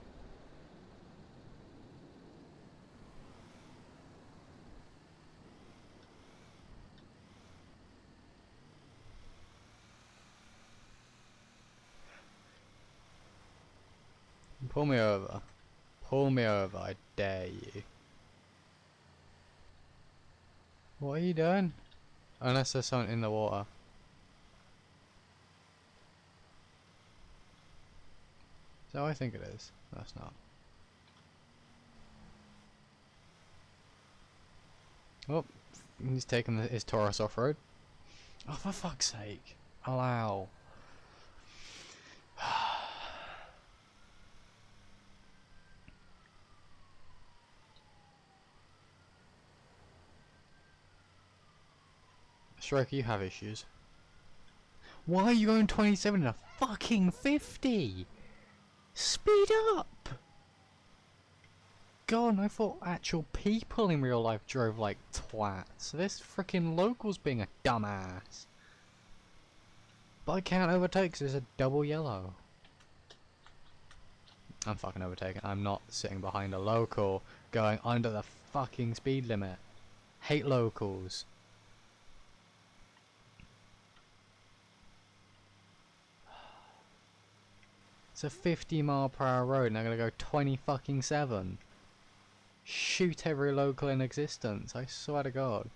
Pull me over. Pull me over, I dare you. What are you doing? Unless there's something in the water. So I think it is. That's not. Oh, he's taking his Taurus off-road. Oh, for fuck's sake. Allow. Striker, you have issues. Why are you going 27 in a fucking 50? Speed up! God, I thought actual people in real life drove like twats. This freaking local's being a dumbass. But I can't overtake because it's a double yellow. I'm fucking overtaking. I'm not sitting behind a local going under the fucking speed limit. Hate locals. It's a 50-mile-per-hour road and I'm gonna go 20 fucking 7. Shoot every local in existence, I swear to God.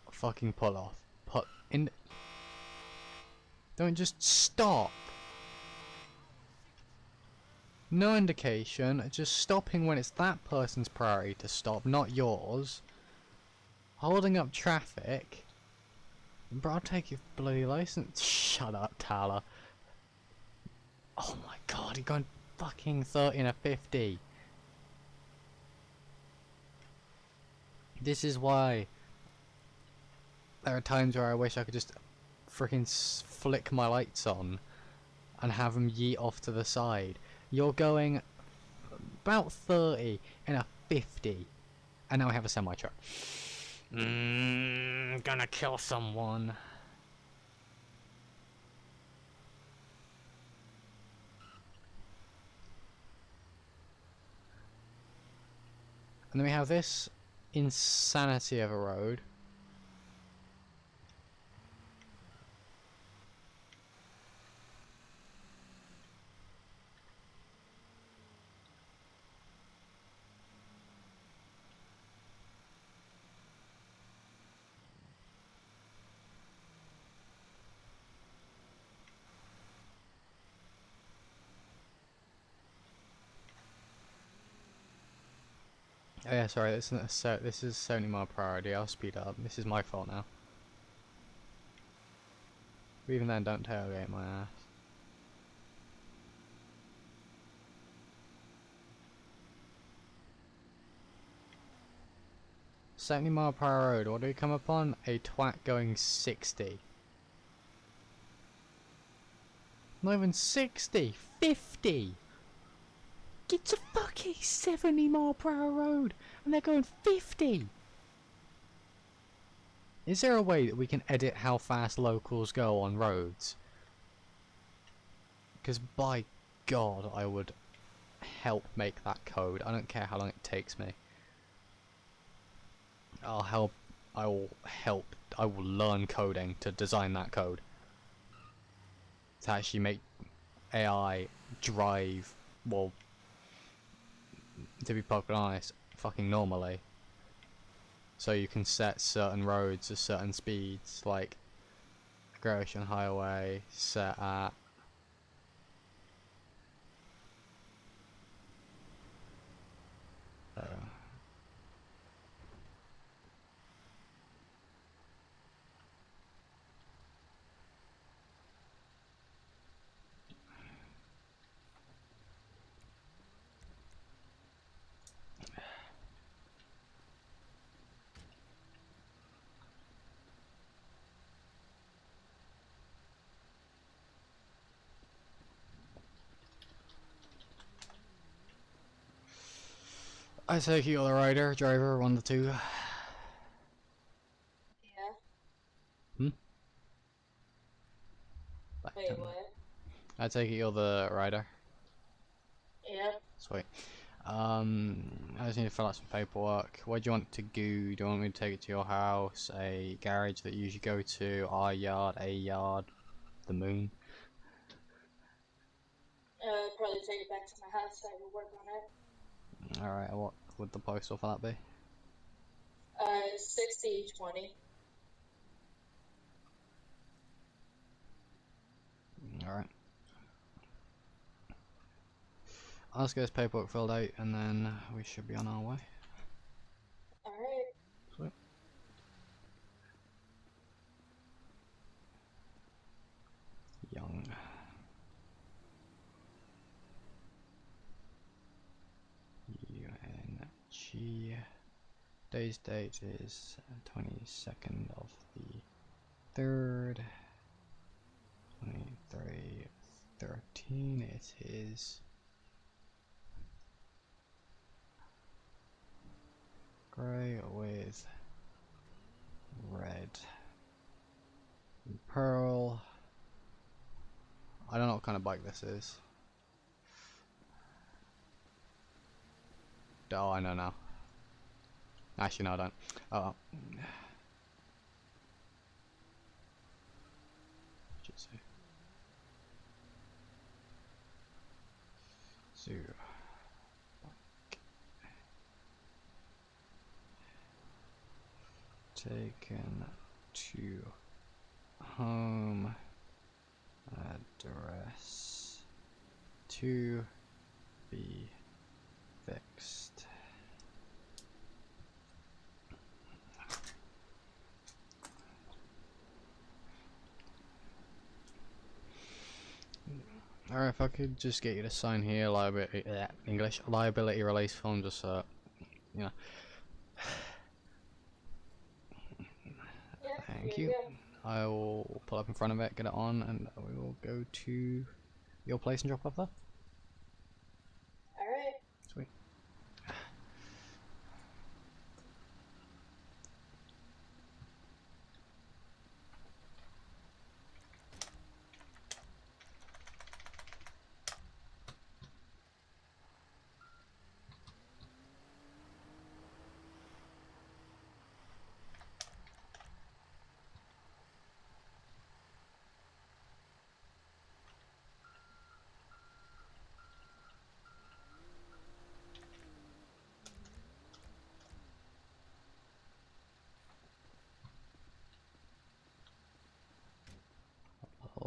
Fucking pull off. Put in. Don't just stop. No indication, just stopping when it's that person's priority to stop, not yours. Holding up traffic. Bro, I'll take your bloody license. Shut up, Tyler. Oh my God, you're going fucking 30 and a 50. This is why there are times where I wish I could just freaking flick my lights on and have them yeet off to the side. You're going about 30 and a 50. And now I have a semi-truck. Gonna kill someone. And then we have this insanity of a road. Oh yeah, sorry, this is 70 mile per hour. I'll speed up. This is my fault now. But even then, don't tailgate my ass. $70 mile per hour road. What do we come upon? A twat going 60. Not even 60. 50. It's a fucking 70 mile per hour road and they're going 50. Is there a way that we can edit how fast locals go on roads? Because by God, I would help make that code. I don't care how long it takes me. I'll help. I will help. I will learn coding to design that code. To actually make AI drive, well, to be perfectly honest, fucking normally. So you can set certain roads to certain speeds, like Great Ocean Highway set at I take you the rider, driver, 1 to 2. Yeah. Hmm? Wait, what? I take it you're the rider. Yep. Sweet. I just need to fill out some paperwork. What do you want to do? Do you want me to take it to your house, a garage that you usually go to, our yard, a yard, the moon? Probably take it back to my house so I can work on it. Alright, what would the postal for that be? 60-20. Alright. I'll just get this paperwork filled out and then we should be on our way. Alright. Sweet. Young. UNG. Today's date is 22nd of the 3rd, 2313. It is grey with red and pearl. I don't know what kind of bike this is. Oh, I know now. Actually, no, I don't. Oh. Jitsu. Zoo. Taken to home address to be fixed. Alright, if I could just get you to sign here, English liability release form, just so you know. Yeah, Thank here you. go. I will pull up in front of it, get it on, and we will go to your place and drop off there. Alright. Sweet.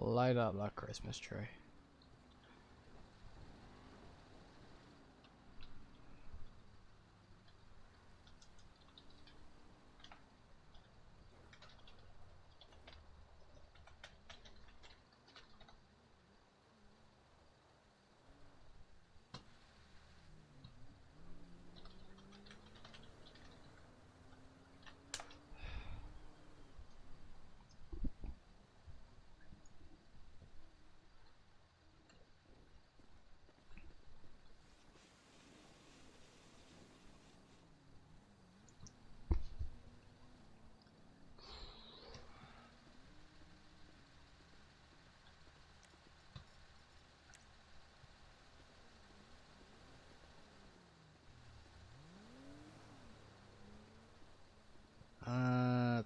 Light up that Christmas tree.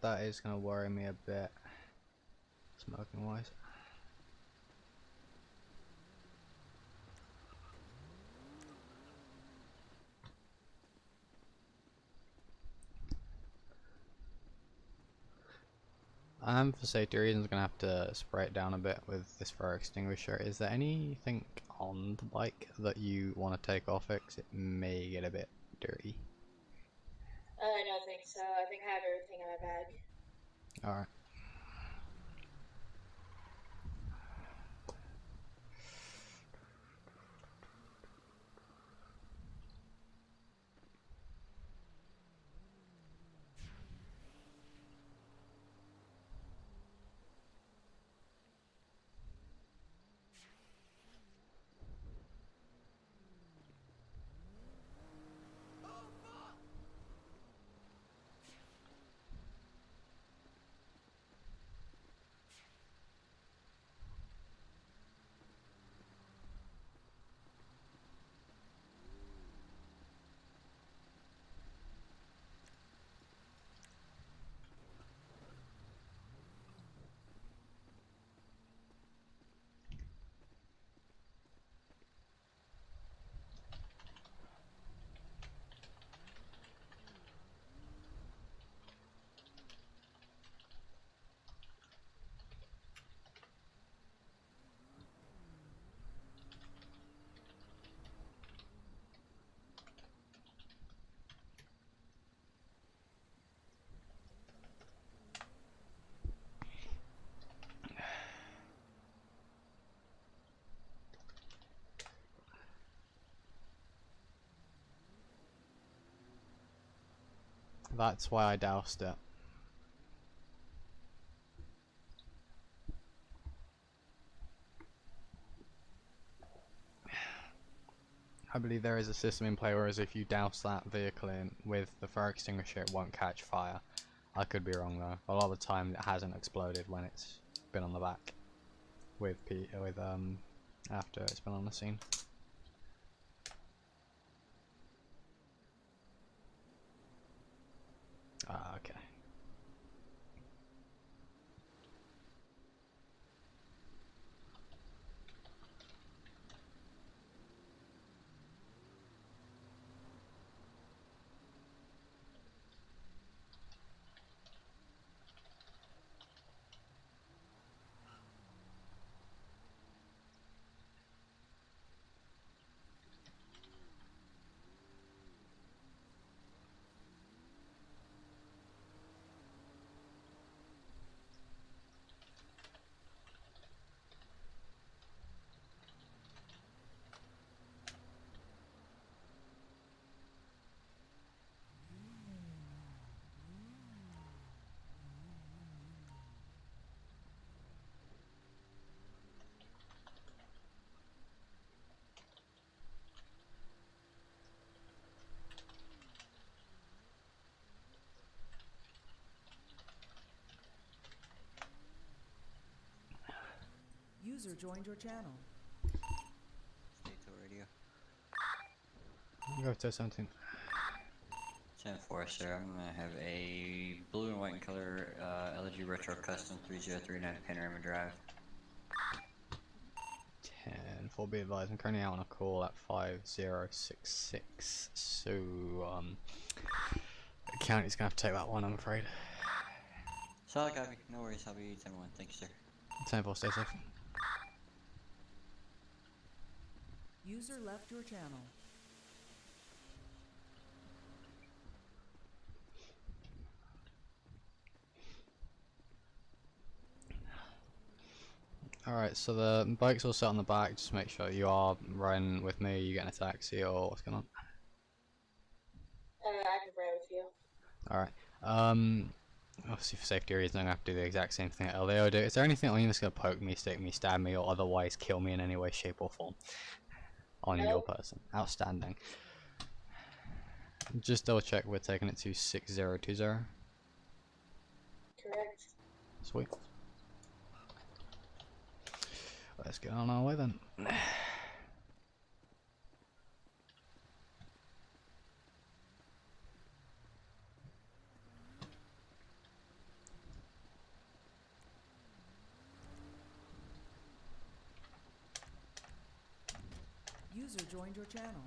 That is gonna worry me a bit, smoking wise. For safety reasons, I'm gonna have to spray it down a bit with this fire extinguisher. Is there anything on the bike that you want to take off it? 'Cause it may get a bit dirty. I don't think so. I think I have everything in my bag. Alright. That's why I doused it. I believe there is a system in play whereas if you douse that vehicle in with the fire extinguisher it won't catch fire. I could be wrong though. A lot of the time it hasn't exploded when it's been on the back after it's been on the scene. Ah, okay. User joined your channel. Stato radio. Go to something. 10-4, sir. I'm gonna have a blue and white in color LG Retro Custom 3039 Panorama Drive. 10-4, be advised, I'm currently out on a call at 5066, so the county's gonna have to take that one, I'm afraid. Solid copy. No worries. I'll be 10-1. Thank you, sir. 10-4, stay safe. User left your channel. Alright, so the bike's all set on the back, just make sure you are riding with me, you getting a taxi or what's going on? I can ride with you. Alright, obviously for safety reasons I'm going to have to do the exact same thing that LDO do. Is there anything on you that's going to poke me, stick me, stab me or otherwise kill me in any way, shape or form? On your person. Outstanding. Just double check we're taking it to 6020. Correct. Sweet. Let's get on our way then. User joined your channel.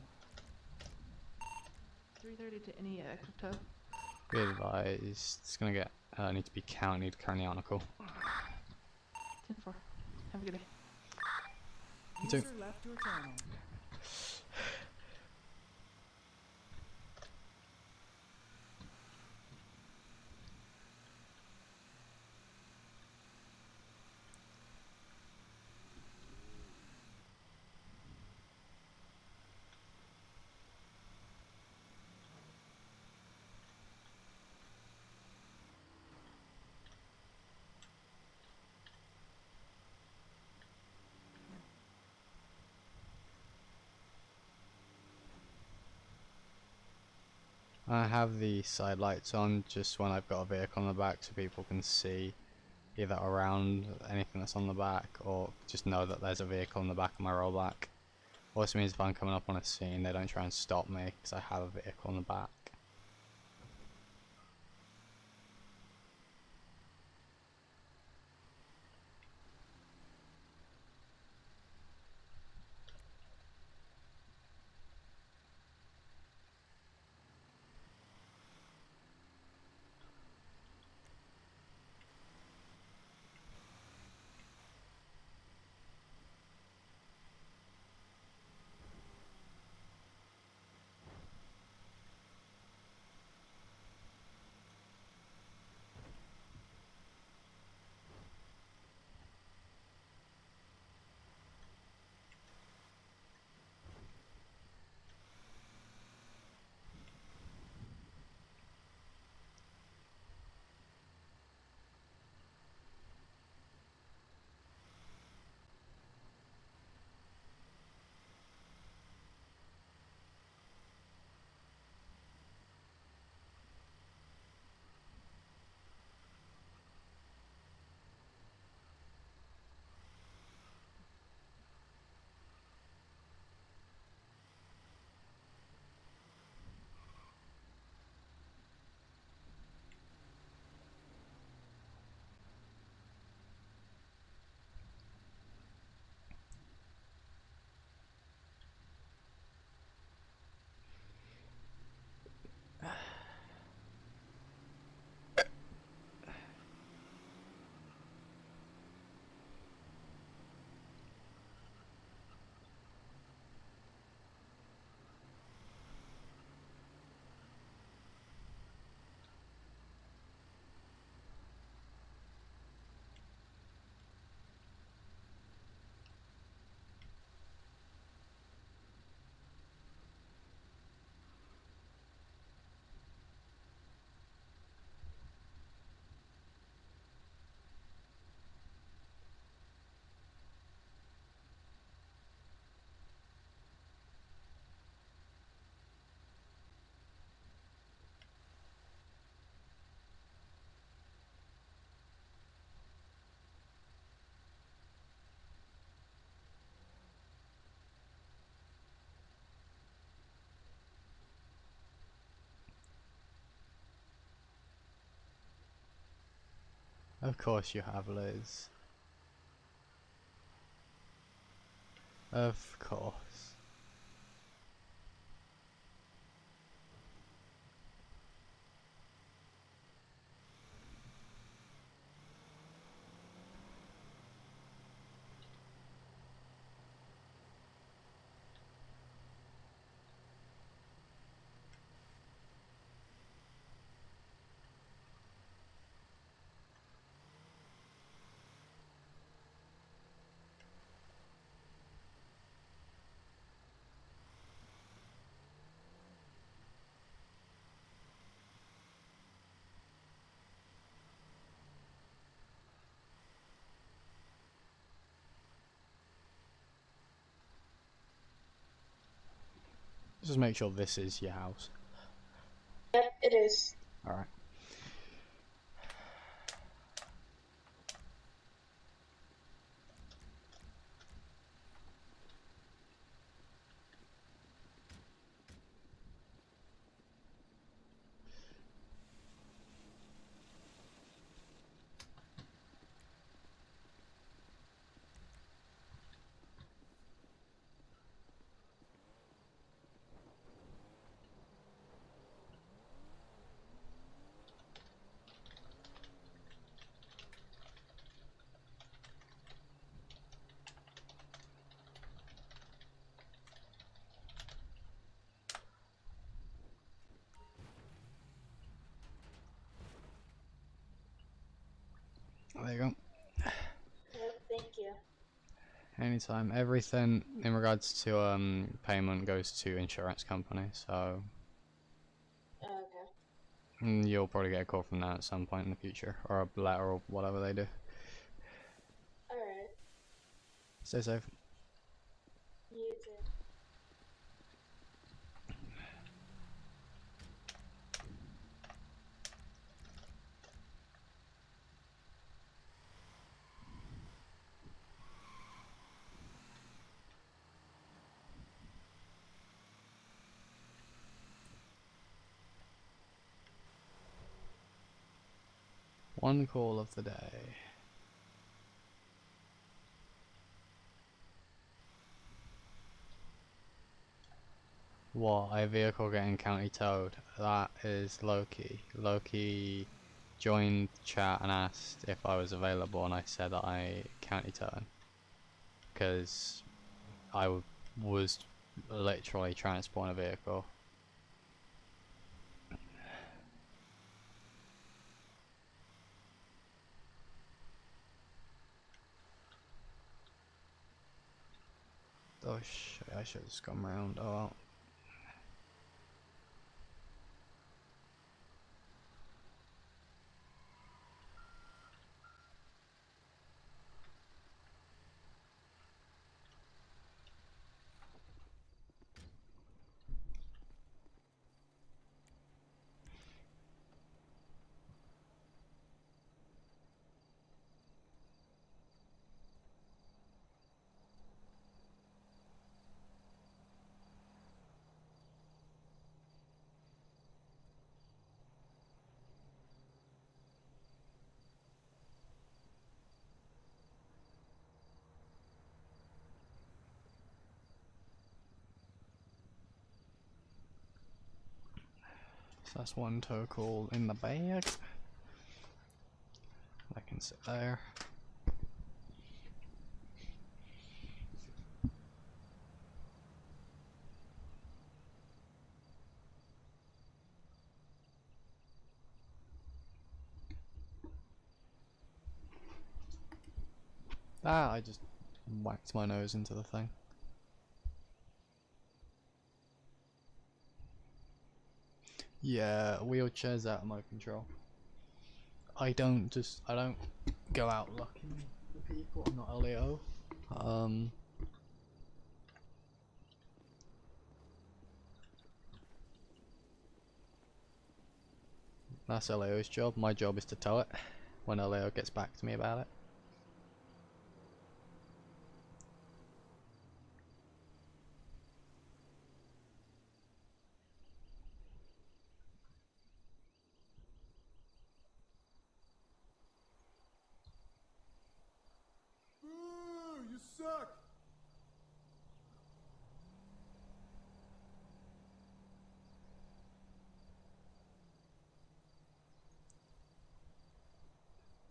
330 to any Crypto. Be advised, it's gonna get need to be counted currently on a call. 10-4. Have a good day. You User too. left your channel. I have the side lights on just when I've got a vehicle on the back so people can see either around anything that's on the back or just know that there's a vehicle in the back of my rollback. Also means if I'm coming up on a scene they don't try and stop me because I have a vehicle in the back. Of course you have, Liz. Of course. Just make sure this is your house. Yep, it is. Alright. There you go. Yep, thank you. Anytime. Everything in regards to payment goes to insurance company, so Okay. you'll probably get a call from that at some point in the future, or a letter or whatever they do. Alright. Stay safe. You too. One call of the day. What? A vehicle getting county towed? That is Loki. Loki joined chat and asked if I was available, and I said that I county towing. Because I was literally transporting a vehicle. Oh shit, I should have just gone round. Oh well. So that's one tow call in the bag. I can sit there. Ah, I just whacked my nose into the thing. Yeah, wheelchair's out of my control. I don't go out looking for people. I'm not a Leo. That's Leo's job. My job is to tow it when Leo gets back to me about it.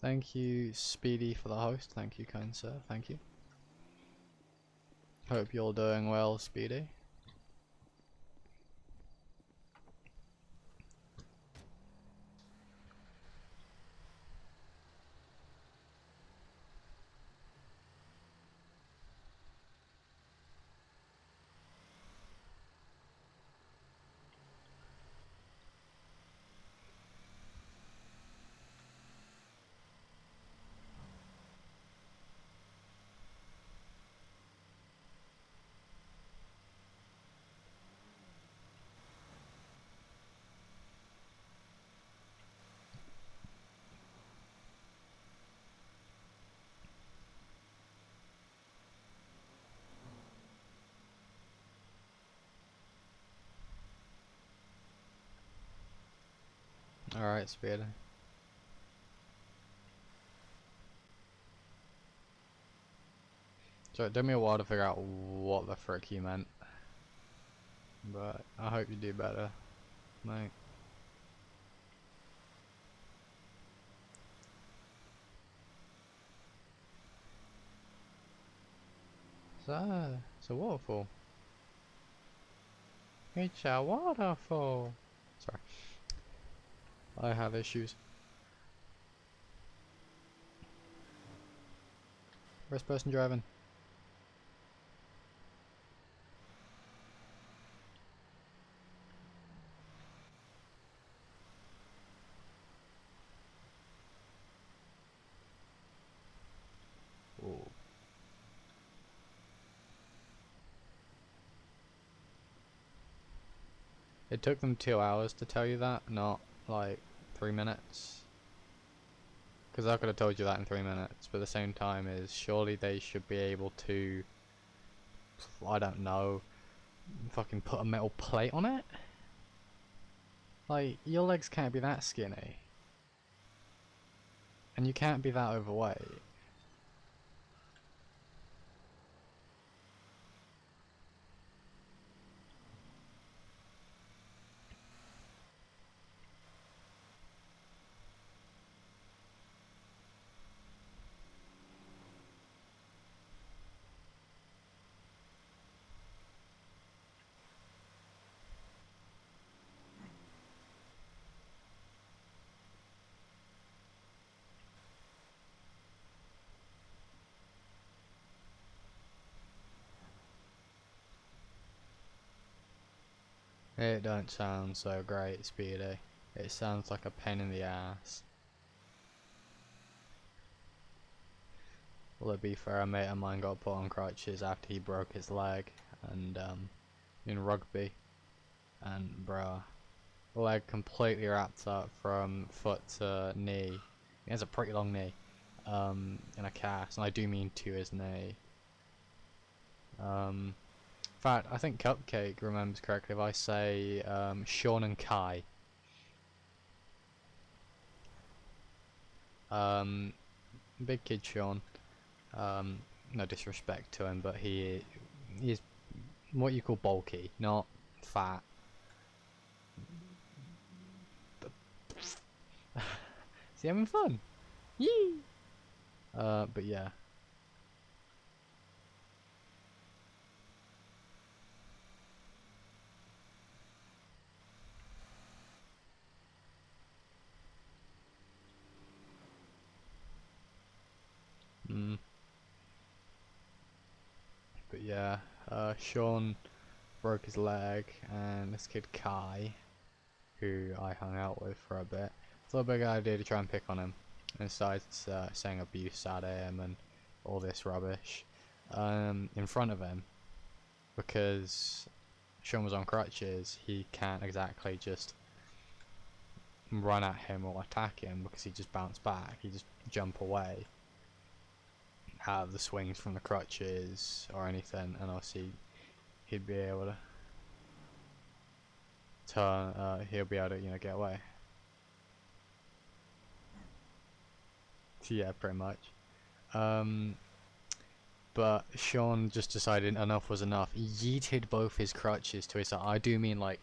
Thank you, Speedy, for the host. Thank you, kind sir. Thank you. Hope you're doing well, Speedy. Alright, Speedy. So it took me a while to figure out what the frick you meant. But I hope you do better, mate. It's a waterfall. It's a waterfall. Sorry. I have issues. First person driving. Ooh. It took them 2 hours to tell you that, not like 3 minutes. Because I could have told you that in 3 minutes, but at the same time is surely they should be able to, I don't know, fucking put a metal plate on it? Like, your legs can't be that skinny. And you can't be that overweight. It don't sound so great, Speedy. It sounds like a pain in the ass. Well, to be fair, a mate of mine got put on crutches after he broke his leg, and in rugby, and bruh, leg completely wrapped up from foot to knee. He has a pretty long knee, in a cast, and I do mean to his knee. In fact, I think Cupcake remembers correctly if I say Sean and Kai. Big kid Sean. No disrespect to him, but he's what you call bulky, not fat. Is he having fun? Yee! But yeah. But yeah, Sean broke his leg, and this kid Kai, who I hung out with for a bit, thought a big idea to try and pick on him, and started saying abuse at him and all this rubbish in front of him, because Sean was on crutches. He can't exactly just run at him or attack him because he just bounce back, he just jump away out of the swings from the crutches or anything, and obviously he'd be able to turn, he'll be able to, you know, get away. Yeah, pretty much. But Sean just decided enough was enough. He yeeted both his crutches to his side. I do mean, like,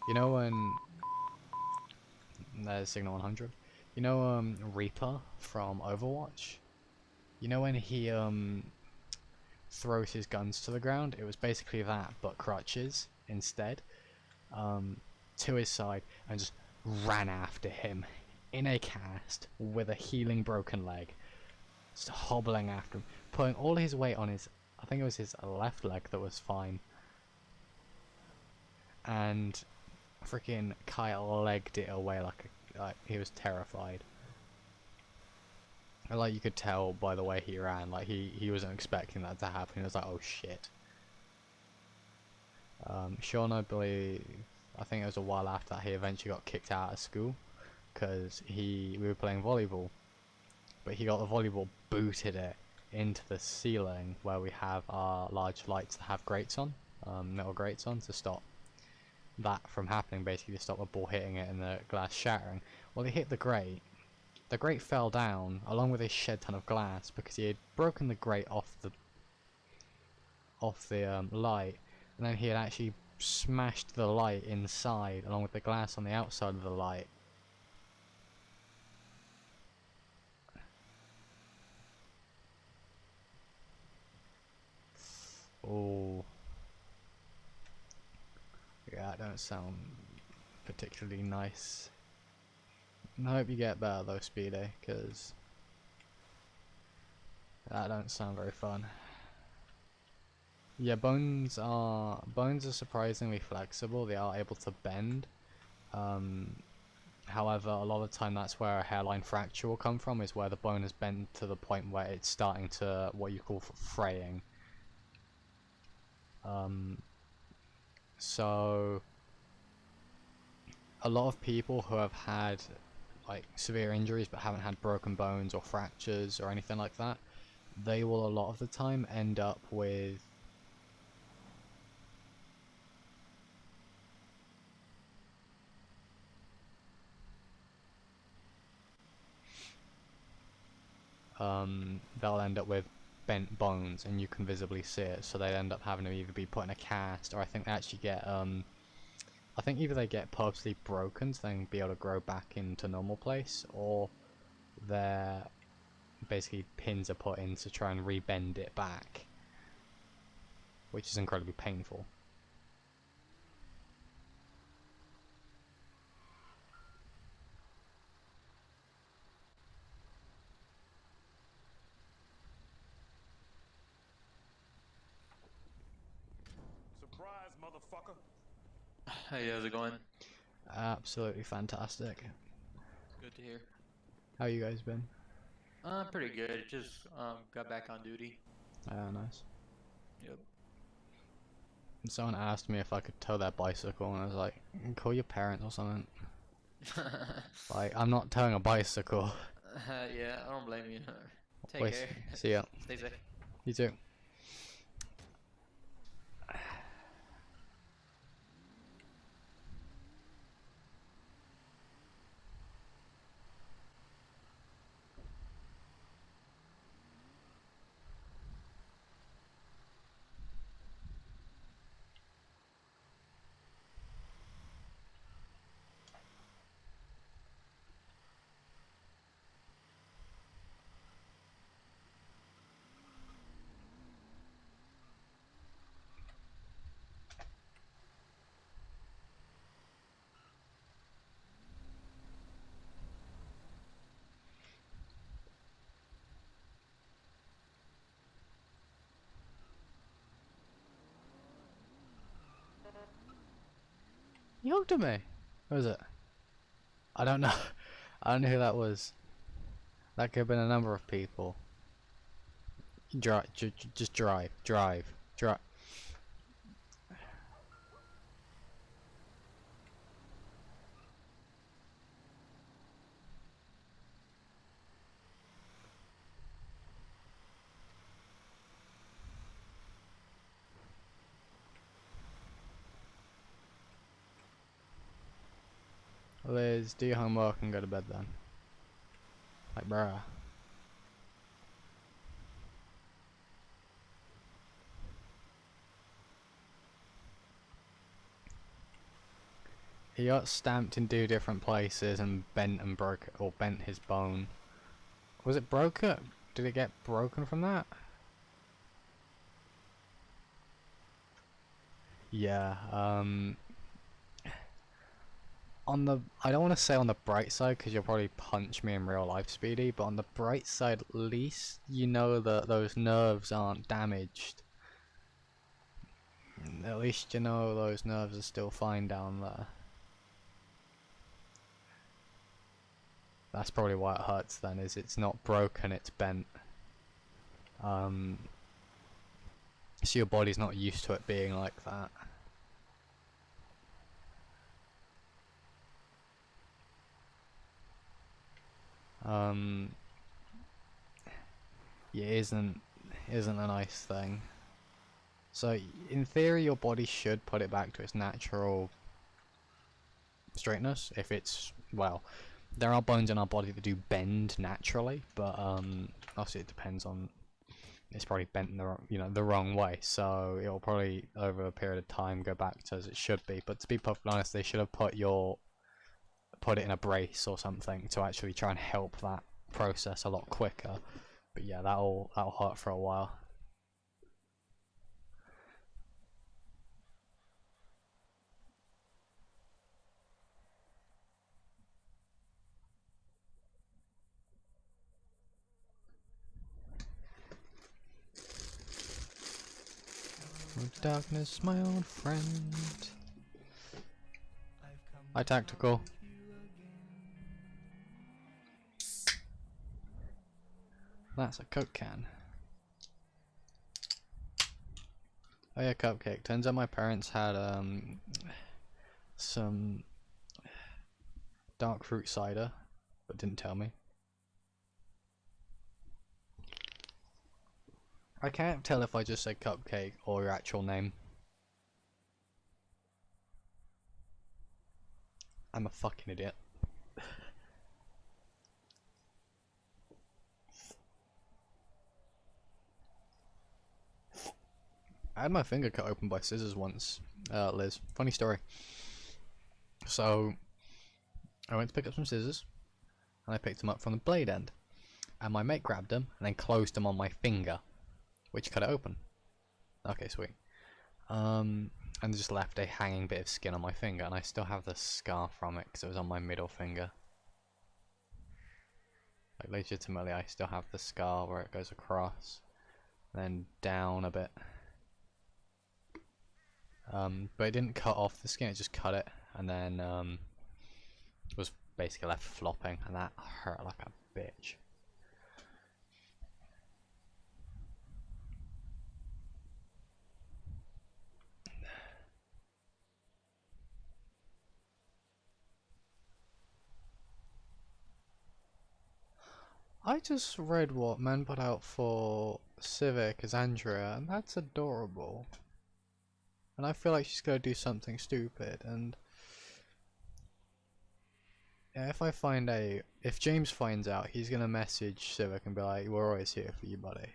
you know when there's signal 100? You know, Reaper from Overwatch? You know when he, throws his guns to the ground? It was basically that, but crutches instead, to his side, and just ran after him in a cast with a healing broken leg, just hobbling after him, putting all his weight on his, I think it was his left leg that was fine, and freaking Kyle legged it away like he was terrified. And like you could tell by the way he ran, like he wasn't expecting that to happen. He was like, oh shit. Sean, I think it was a while after that he eventually got kicked out of school because we were playing volleyball, but he got the volleyball, booted it into the ceiling where we have our large lights that have grates on, metal grates on, to stop that from happening, basically to stop the ball hitting it and the glass shattering. Well, he hit the grate. The grate fell down along with a shed ton of glass because he had broken the grate off the light, and then he had actually smashed the light inside along with the glass on the outside of the light. Oh. Yeah, that don't sound particularly nice. I hope you get better though, Speedy, because that don't sound very fun. Yeah, bones are surprisingly flexible. They are able to bend. However, a lot of the time that's where a hairline fracture will come from, is where the bone has bent to the point where it's starting to what you call fraying. So a lot of people who have had like severe injuries but haven't had broken bones or fractures or anything like that, they will a lot of the time end up with they'll end up with bent bones, and you can visibly see it, so they end up having to either be put in a cast, or I think they actually get I think either they get purposely broken so they can be able to grow back into normal place, or they're basically pins are put in to try and rebend it back, which is incredibly painful. Surprise, motherfucker! Hey, how's it going? Absolutely fantastic. Good to hear. How you guys been? Pretty good. Just got back on duty. Ah, nice. Yep. Someone asked me if I could tow their bicycle, and I was like, call your parents or something. Like, I'm not towing a bicycle. Yeah, I don't blame you. Take Wait, care. see ya. Stay safe. You too. You hooked at me. Who was it? I don't know. I don't know who that was. That could have been a number of people. Drive, just drive. Liz, do your homework and go to bed then. Like, bruh. He got stamped in 2 different places and bent and broke, or bent his bone. Was it broken? Did it get broken from that? Yeah, on the, I don't want to say on the bright side because you'll probably punch me in real life, Speedy, but on the bright side at least you know that those nerves aren't damaged. At least you know those nerves are still fine down there. That's probably why it hurts then, is it's not broken, it's bent. So your body's not used to it being like that. Yeah, isn't a nice thing. So in theory your body should put it back to its natural straightness if it's, well, there are bones in our body that do bend naturally, but obviously it depends on, it's probably bent in the wrong, you know, the wrong way, so it'll probably over a period of time go back to as it should be. But to be perfectly honest, they should have put it in a brace or something to actually try and help that process a lot quicker. But yeah, that'll hurt for a while. Darkness, my old friend. Hi, Tactical. That's a Coke can. Oh yeah, Cupcake. Turns out my parents had some dark fruit cider, but didn't tell me. I can't tell if I just said Cupcake or your actual name. I'm a fucking idiot. I had my finger cut open by scissors once, Liz. Funny story. So, I went to pick up some scissors, and I picked them up from the blade end. And my mate grabbed them, and then closed them on my finger, which cut it open. Okay, sweet. And just left a hanging bit of skin on my finger, and I still have the scar from it, because it was on my middle finger. Like, legitimately, I still have the scar where it goes across, then down a bit. But it didn't cut off the skin, it just cut it, and then was basically left flopping, and that hurt like a bitch. I just read what Man put out for Civic as Andrea, and that's adorable. And I feel like she's gonna do something stupid, and yeah, if James finds out, he's gonna message Civic and be like, "We're always here for you, buddy."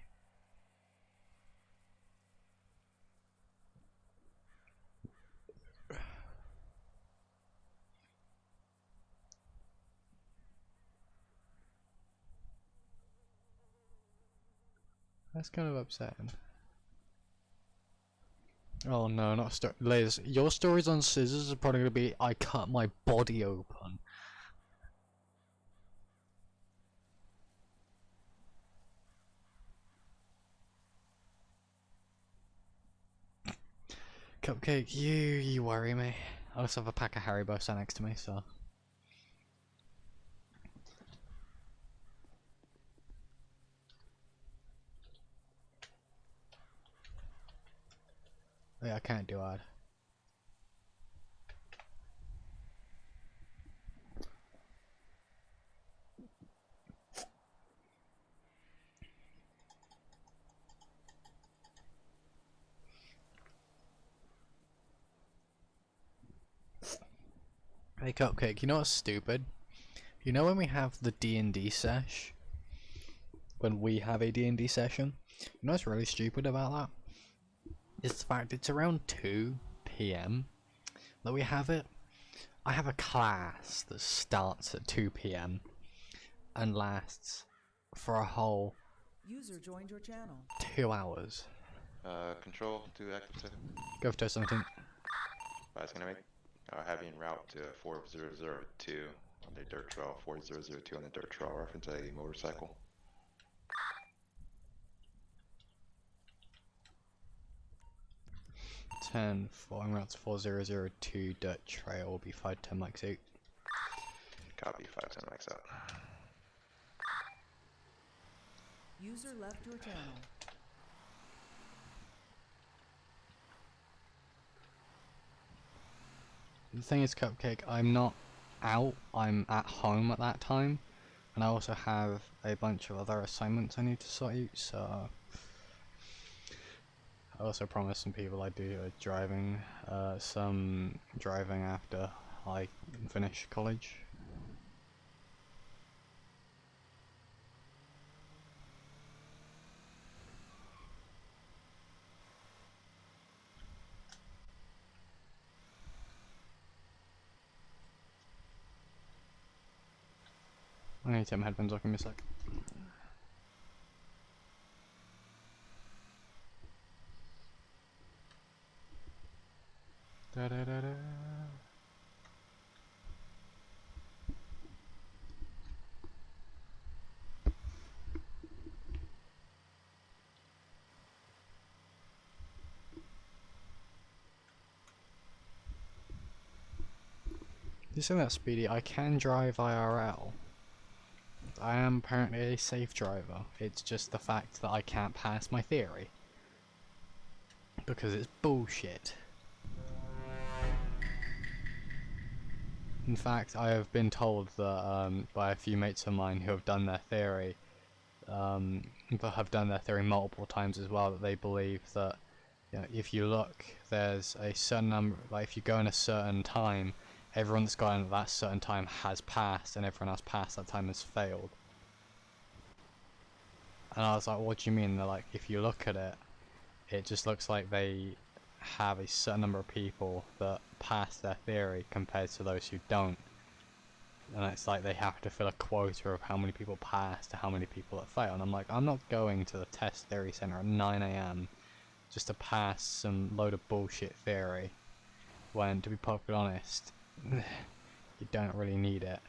That's kind of upsetting. Oh no, not Liz. Your stories on scissors are probably gonna be, I cut my body open. Cupcake, you worry me. I also have a pack of Haribo sat next to me, so. Yeah, I can't do ad. Hey Cupcake, you know what's stupid? You know when we have the D&D sesh? When we have a D&D session? You know what's really stupid about that? It's the fact it's around 2 PM that we have it. I have a class that starts at 2 p.m. and lasts for a whole User joined your channel. 2 hours. Control to active 7. Go for 17. That's gonna make heavy en route to 4002 on the dirt trail. 4002 on the dirt trail. Reference a motorcycle. Ten, 4 en route to 4002 dirt trail will be 510 max 8. Copy 510 max out. User left your channel. The thing is, Cupcake, I'm not out, I'm at home at that time, and I also have a bunch of other assignments I need to sort out, so I also promised some people I'd do some driving after I finish college. I need to take my headphones off, give me a sec. Da da da da. You say that, Speedy? I can drive IRL. I am apparently a safe driver. It's just the fact that I can't pass my theory. Because it's bullshit. In fact, I have been told that by a few mates of mine who have done their theory, but have done their theory multiple times as well, that they believe that, you know, if you look, there's a certain number, like if you go in a certain time, everyone that's gone at that certain time has passed, and everyone else past that time has failed. And I was like, what do you mean? They're like, if you look at it, it just looks like they have a certain number of people that pass their theory compared to those who don't. And it's like they have to fill a quota of how many people pass to how many people that fail. And I'm like, I'm not going to the test theory center at 9 AM just to pass some load of bullshit theory, when, to be perfectly honest, you don't really need it.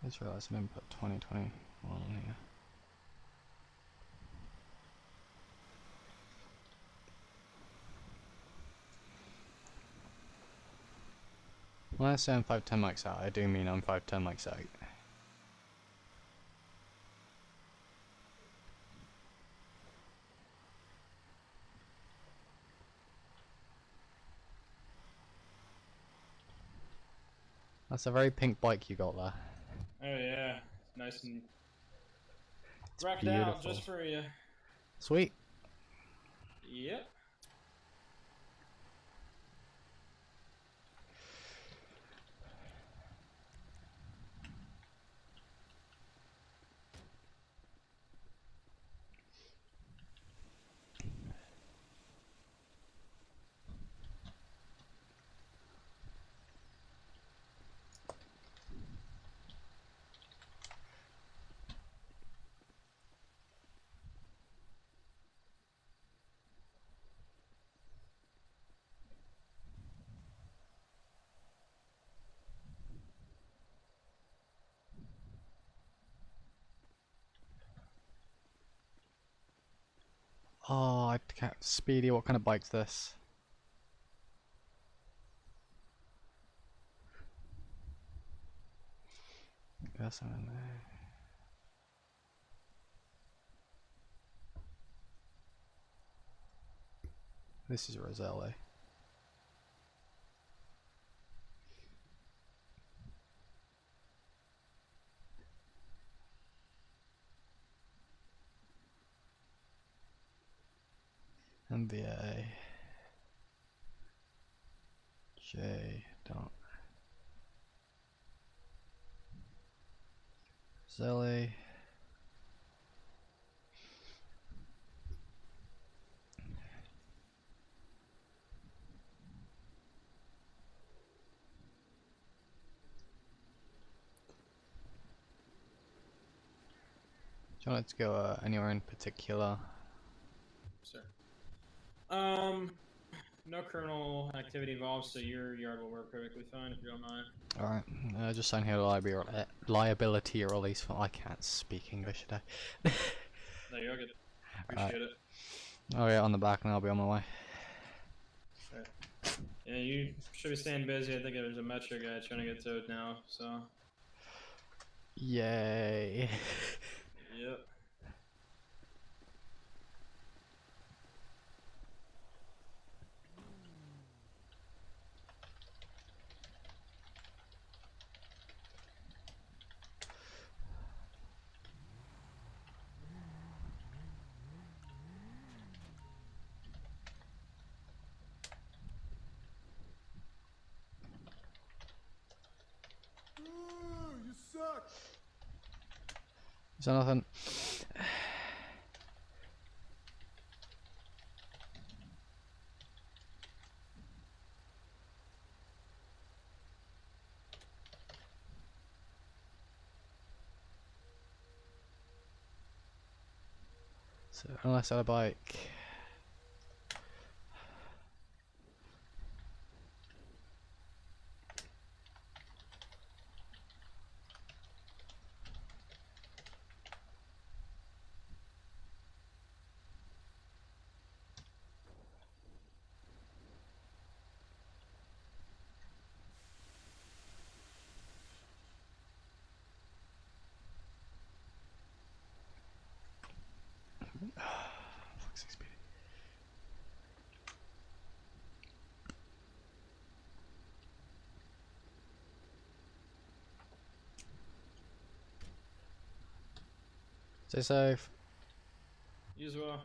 I just realised I didn't put 2021 on here. When I say I'm 510 max out, I do mean I'm 510 max out. That's a very pink bike you got there. Oh yeah, nice and It's racked beautiful. out just for you. Sweet. Yep. Oh, I can't. Speedy, what kind of bike's this? Guess I'm in there. This is Roselle. MBA J. Dot Zelly. Do you want it to go anywhere in particular? Sir. No criminal activity involved, so your yard will work perfectly fine if you don't mind. Alright, just sign here liability release form. I can't speak English today. No, you're good. Appreciate it. Oh yeah, on the back and I'll be on my way. Alright. Yeah, you should be staying busy. I think there's a Metro guy trying to get towed now, so. Yay. Yep. You suck. Is there nothing? So unless I had a bike. Fuck's sake, Speedy. Stay safe. You as well.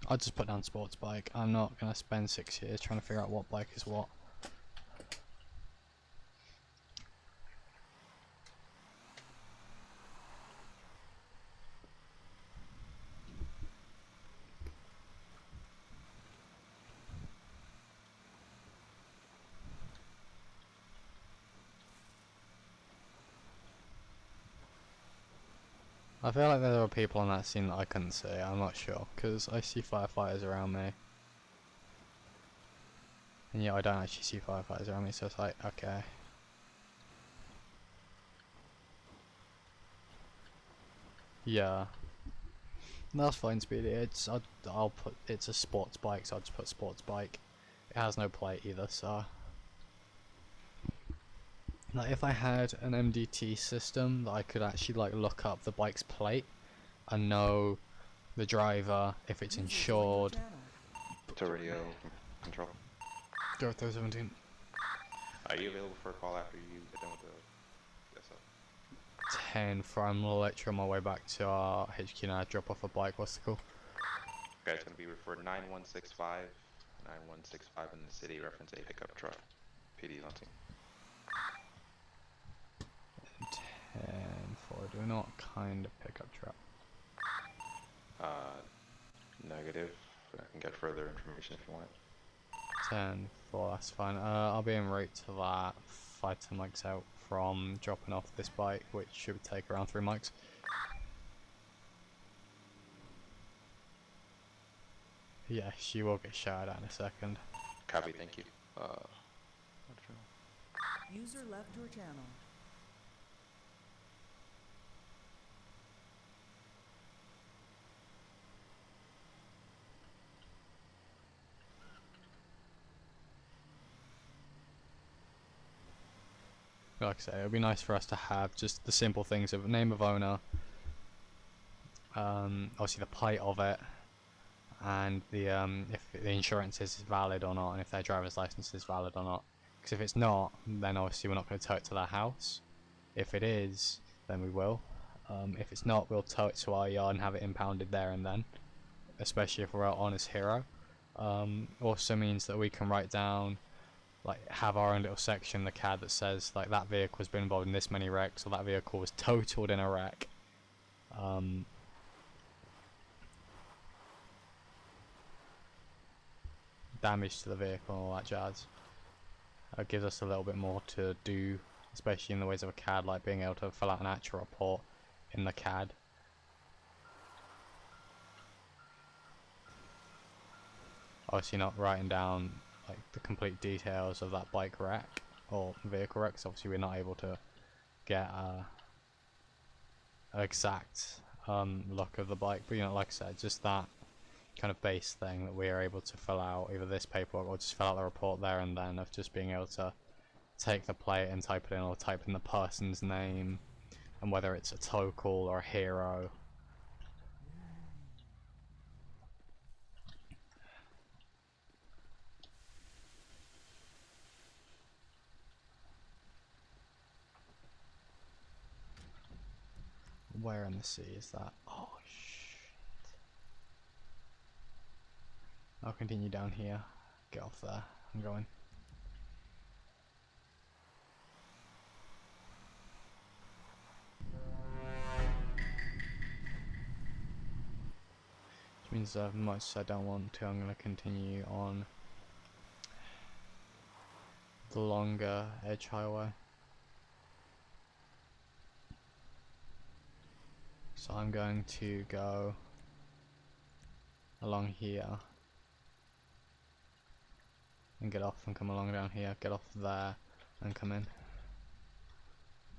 I'll just put down sports bike. I'm not gonna spend 6 years trying to figure out what bike is what. I feel like there were people on that scene that I couldn't see, I'm not sure, because I see firefighters around me. And yet I don't actually see firefighters around me, so it's like, okay. Yeah. That's fine, Speedy. I'll put, it's a sports bike, so I'll just put sports bike. It has no plate either, so. Like if I had an MDT system that I could actually like look up the bike's plate and know the driver, if it's insured. To radio control. Go with 17. Are you available for a call after you get done with the SO? 10 for I'm literally on my way back to our HQ now. Drop off a bike. What's the call? Okay, it's gonna be for 9165. 9165 in the city. Reference a pickup truck. PD Launching. 10 for. Do we know what kind of pickup truck? Negative. I can get further information if you want. 10 for. That's fine. I'll be en route to that. 5-10 mics out from dropping off this bike, which should take around 3 mics. Yes, you will get shouted at in a second. Copy, thank you. User left your channel. like I say, it would be nice for us to have just the simple things of name of owner, obviously the plate of it, and the if the insurance is valid or not, and if their driver's license is valid or not. Because if it's not, then obviously we're not going to tow it to their house. If it is, then we will. If it's not, we'll tow it to our yard and have it impounded there and then, especially if we're out on as hero. Also means that we can write down, like, have our own little section in the CAD that says, like, that vehicle has been involved in this many wrecks, or that vehicle was totaled in a wreck. Damage to the vehicle and all that jazz. It gives us a little bit more to do, especially in the ways of a CAD, like being able to fill out an actual report in the CAD. Obviously not writing down like the complete details of that bike wreck or vehicle wreck, 'cause obviously we're not able to get an exact look of the bike, but you know, like I said, just that kind of base thing that we are able to fill out, either this paperwork or just fill out the report there and then, of just being able to take the plate and type it in, or type in the person's name and whether it's a tow call or a hero. Where in the sea is that? Oh shit. I'll continue down here. Get off there. I'm going. Which means as much as I don't want to, I'm going to continue on the longer edge highway. So I'm going to go along here and get off and come along down here, get off there and come in.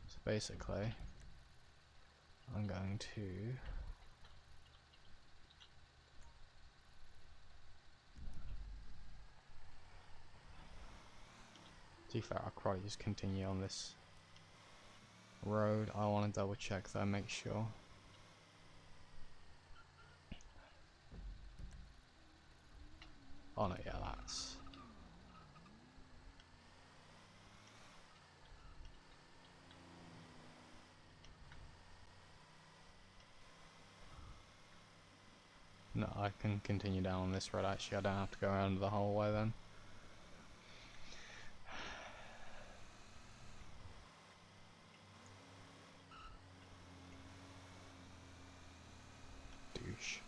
So basically I'm going to to be fair, I'll probably just continue on this road. I want to double check that, make sure. Oh no, yeah, that's... No, I can continue down on this road actually, I don't have to go around the whole way then. Douche.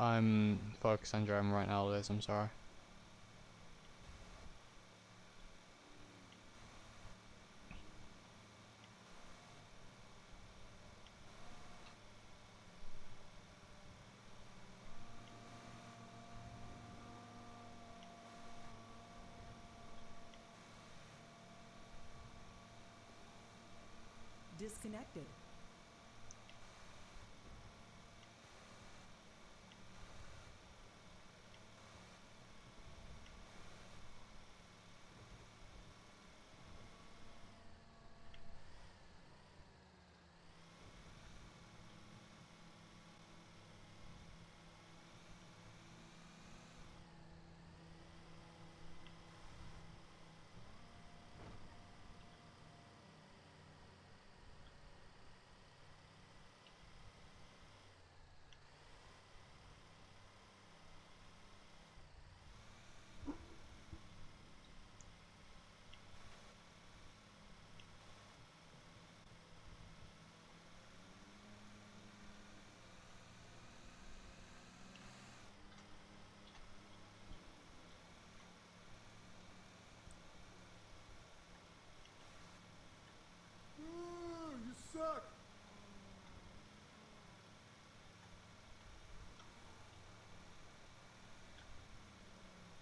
I'm focused on driving right now, Liz, I'm sorry. Disconnected.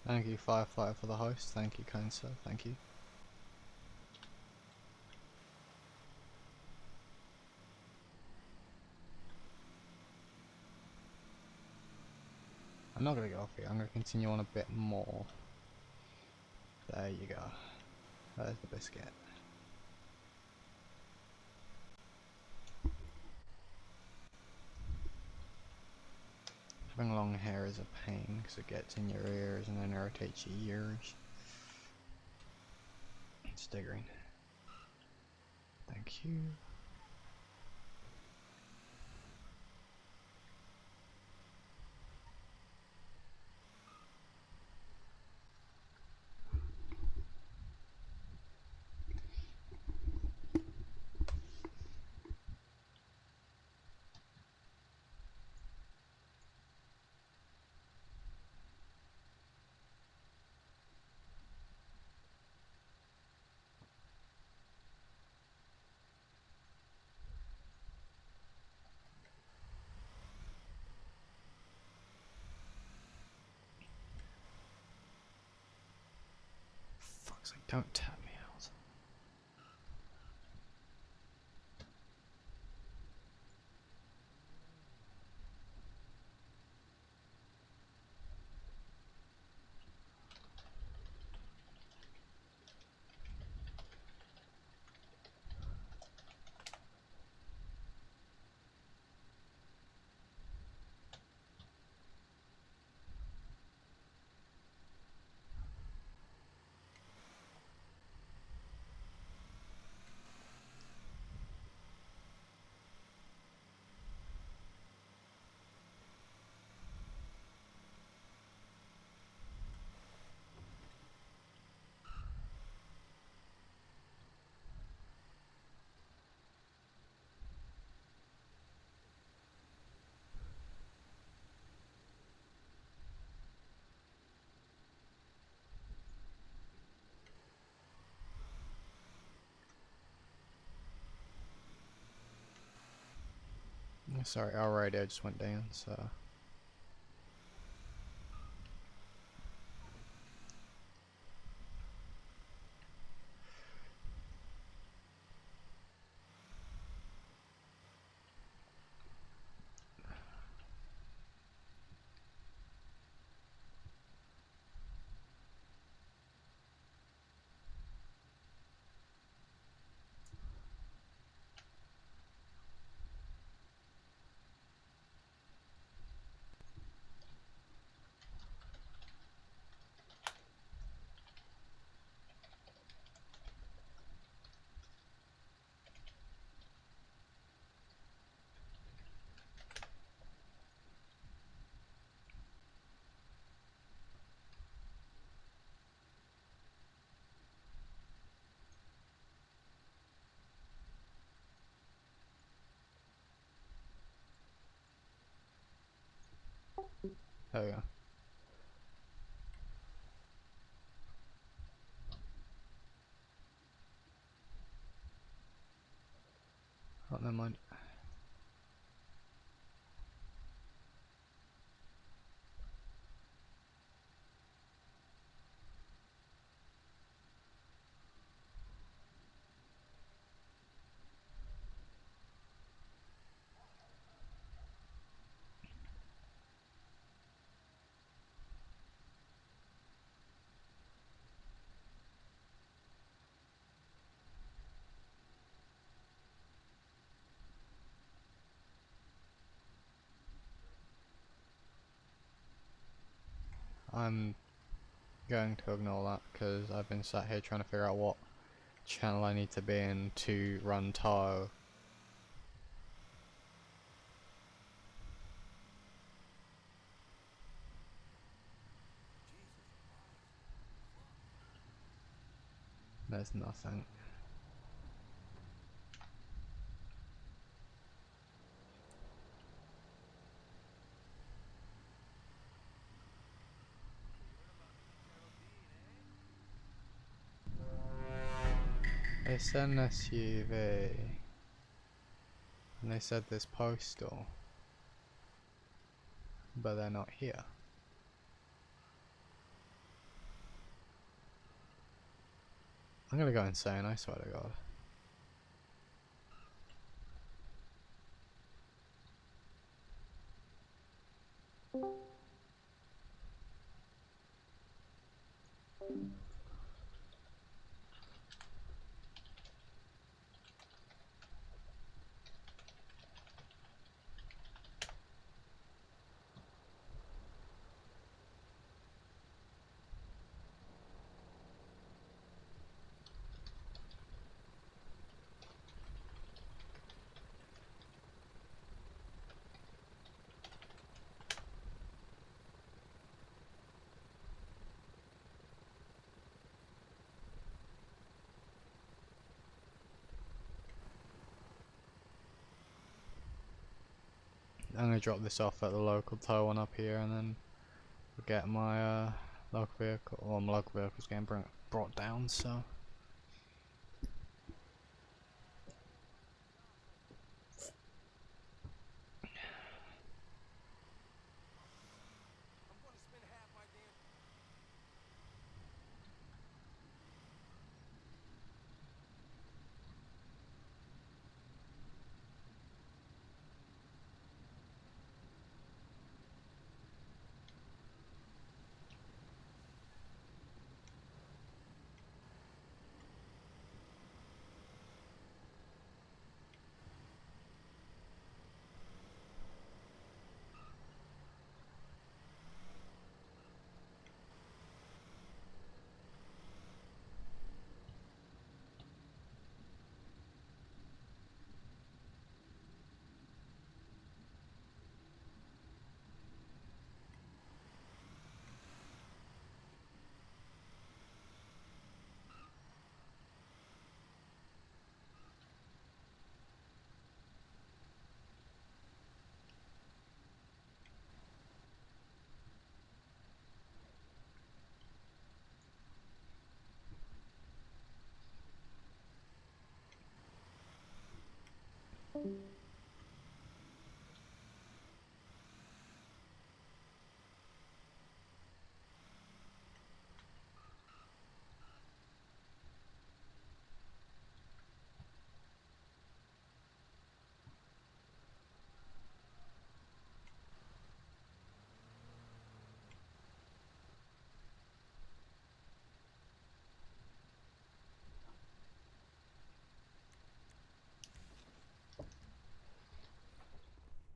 Thank you, Firefighter, for the host. Thank you, kind sir. Thank you. I'm not gonna go off here. I'm gonna continue on a bit more. There you go. There's the biscuit. Having long hair is a pain because it gets in your ears and then irritates your ears. Staggering. Thank you. Fuck's sake, don't tap me out. Sorry, our radio just went down, so... There we go. Oh, never mind. I'm going to ignore that because I've been sat here trying to figure out what channel I need to be in to run Taro. There's nothing. It's an SUV. And they said there's postal. But they're not here. I'm gonna go insane, I swear to God. I'm gonna drop this off at the local tow one up here and then get my local vehicle, or my local vehicle's getting brought down, so.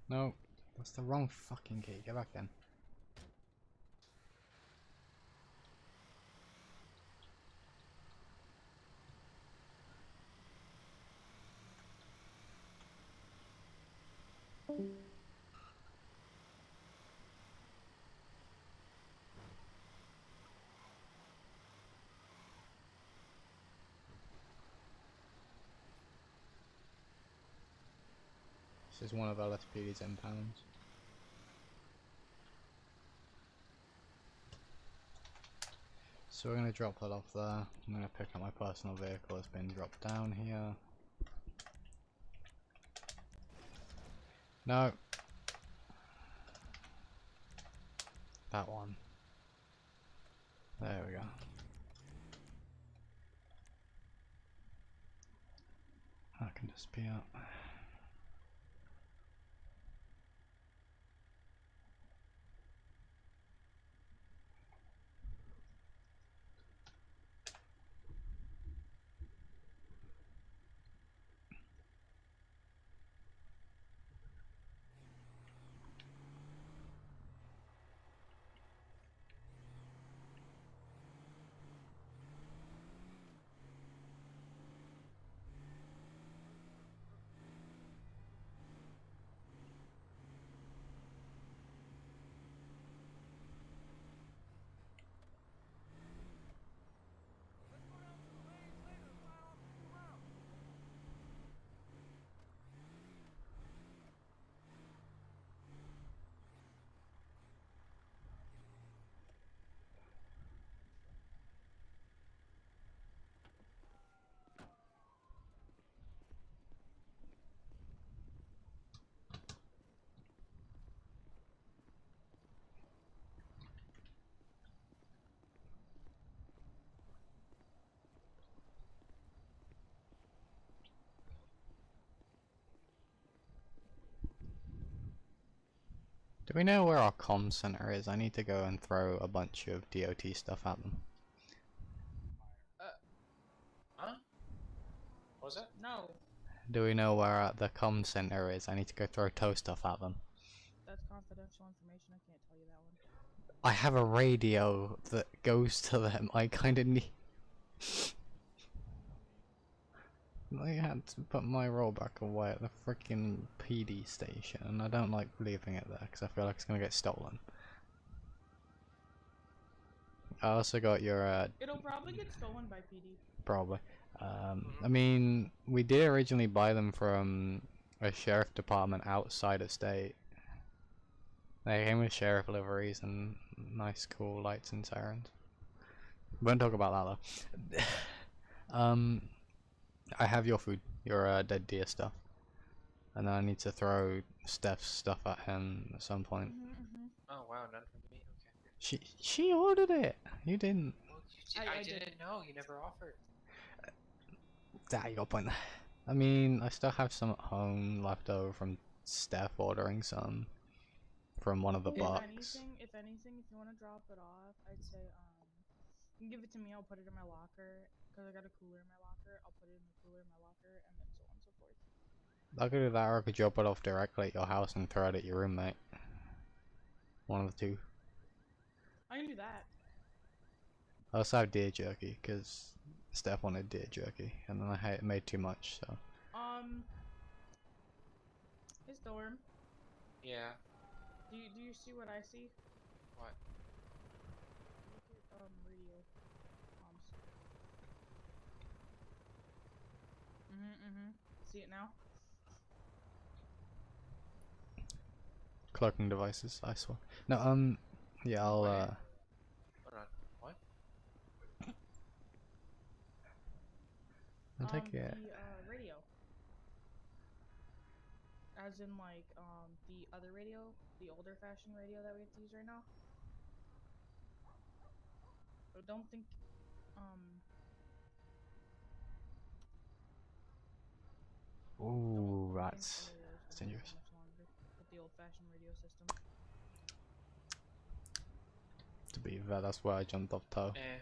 No, that's the wrong fucking key. Get back in. This is one of LSPD's impounds. So we're going to drop that off there. I'm going to pick up my personal vehicle that's been dropped down here. No. That one. There we go. That can just be up. Do we know where our comm center is? I need to go and throw a bunch of DOT stuff at them. Huh? What was that? No, Do we know where the comm center is? I need to go throw tow stuff at them. that's confidential information. I can't tell you that one. I have a radio that goes to them. I kinda need... I had to put my rollback away at the freaking PD station, and I don't like leaving it there because I feel like it's gonna get stolen. I also got your It'll probably get stolen by PD. probably. I mean, we did originally buy them from a sheriff department outside of state. They came with sheriff liveries and nice cool lights and sirens. Won't talk about that though. I have your food, your dead deer stuff. And then I need to throw Steph's stuff at him at some point. Oh wow, none from me. Okay. She ordered it. You didn't. Well, I didn't know. You never offered. Ah, you got a point there. I mean, I still have some at home left over from Steph ordering some from one of the bucks. If anything, if you want to drop it off, I'd say you can give it to me. I'll put it in my locker because I got a cooler in my locker. I'll put it in the cooler in my locker, and then so on and so forth. I could do that, or I could drop it off directly at your house and throw it at your roommate. One of the two. I can do that. I also have deer jerky because Steph wanted deer jerky, and then I made too much, so. Hey Storm. Yeah. Do you see what I see? What? Look at radio comms. See it now? Cloaking devices, I swear. No, yeah, I'll, Hold on. What? I'll take it. The radio. As in, like, the other radio, the older fashioned radio that we have to use right now. But don't think, Ooh, that's dangerous. With the old fashioned radio system. To be fair, that's where I jumped off tow. Eh.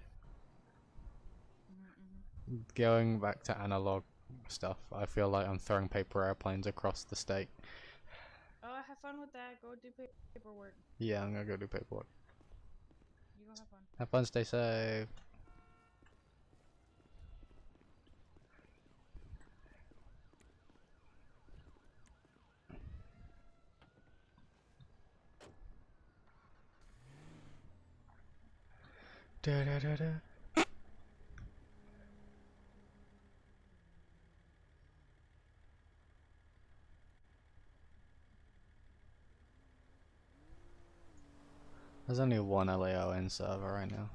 Going back to analog stuff, I feel like I'm throwing paper airplanes across the state. Have fun with that. Go do paperwork. Yeah, I'm gonna go do paperwork. You go have fun. Have fun, stay safe. Da da da da. There's only one LAON server right now.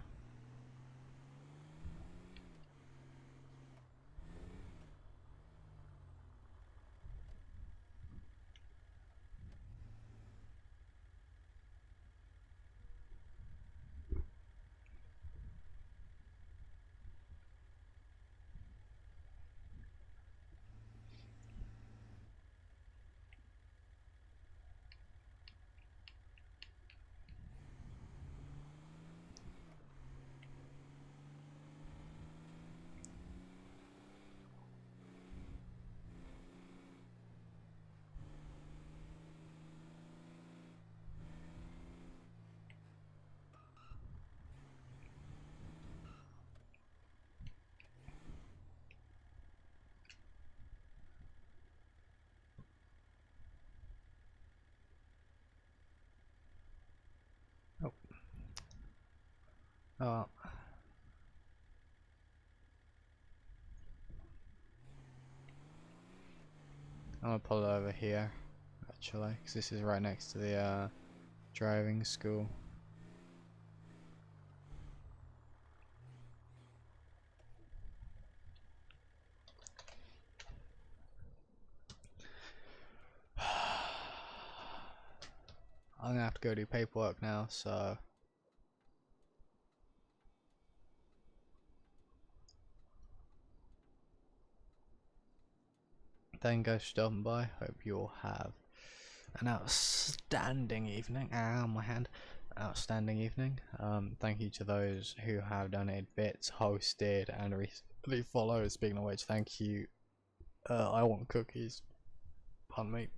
Oh. I'm gonna pull over here, actually, because this is right next to the driving school. I'm gonna have to go do paperwork now, so. Thank you guys for stopping by. Hope you all have an outstanding evening. Ow, my hand. Outstanding evening. Thank you to those who have donated bits, hosted, and recently followed. Speaking of which, thank you. I want cookies. Pardon me.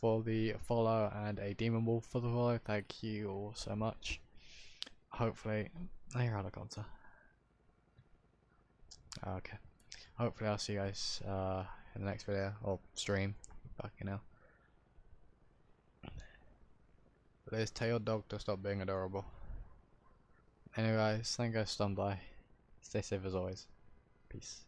For the follow, and a demon wolf for the follow. Thank you all so much. Hopefully, you're out of contact. Okay. Hopefully, I'll see you guys in the next video or stream. Fucking hell. Liz, tell your dog to stop being adorable. Anyway, guys, thank you guys for stopping by. Stay safe as always. Peace.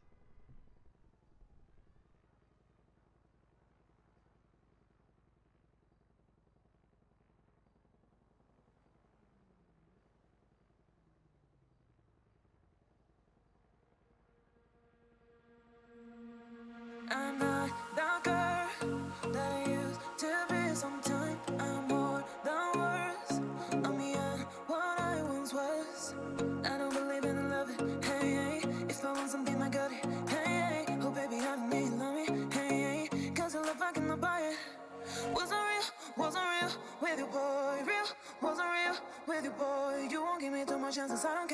I'm not the girl that I used to be. Sometimes I'm more than words. I'm beyond what I once was. I don't believe in love. Hey, hey. If I want something, I got it. Hey, hey. Oh, baby, I don't need love me. Hey, hey. Cause the love I cannot buy it. Wasn't real with you, boy. Real, wasn't real with you, boy. You won't give me too much chances. I don't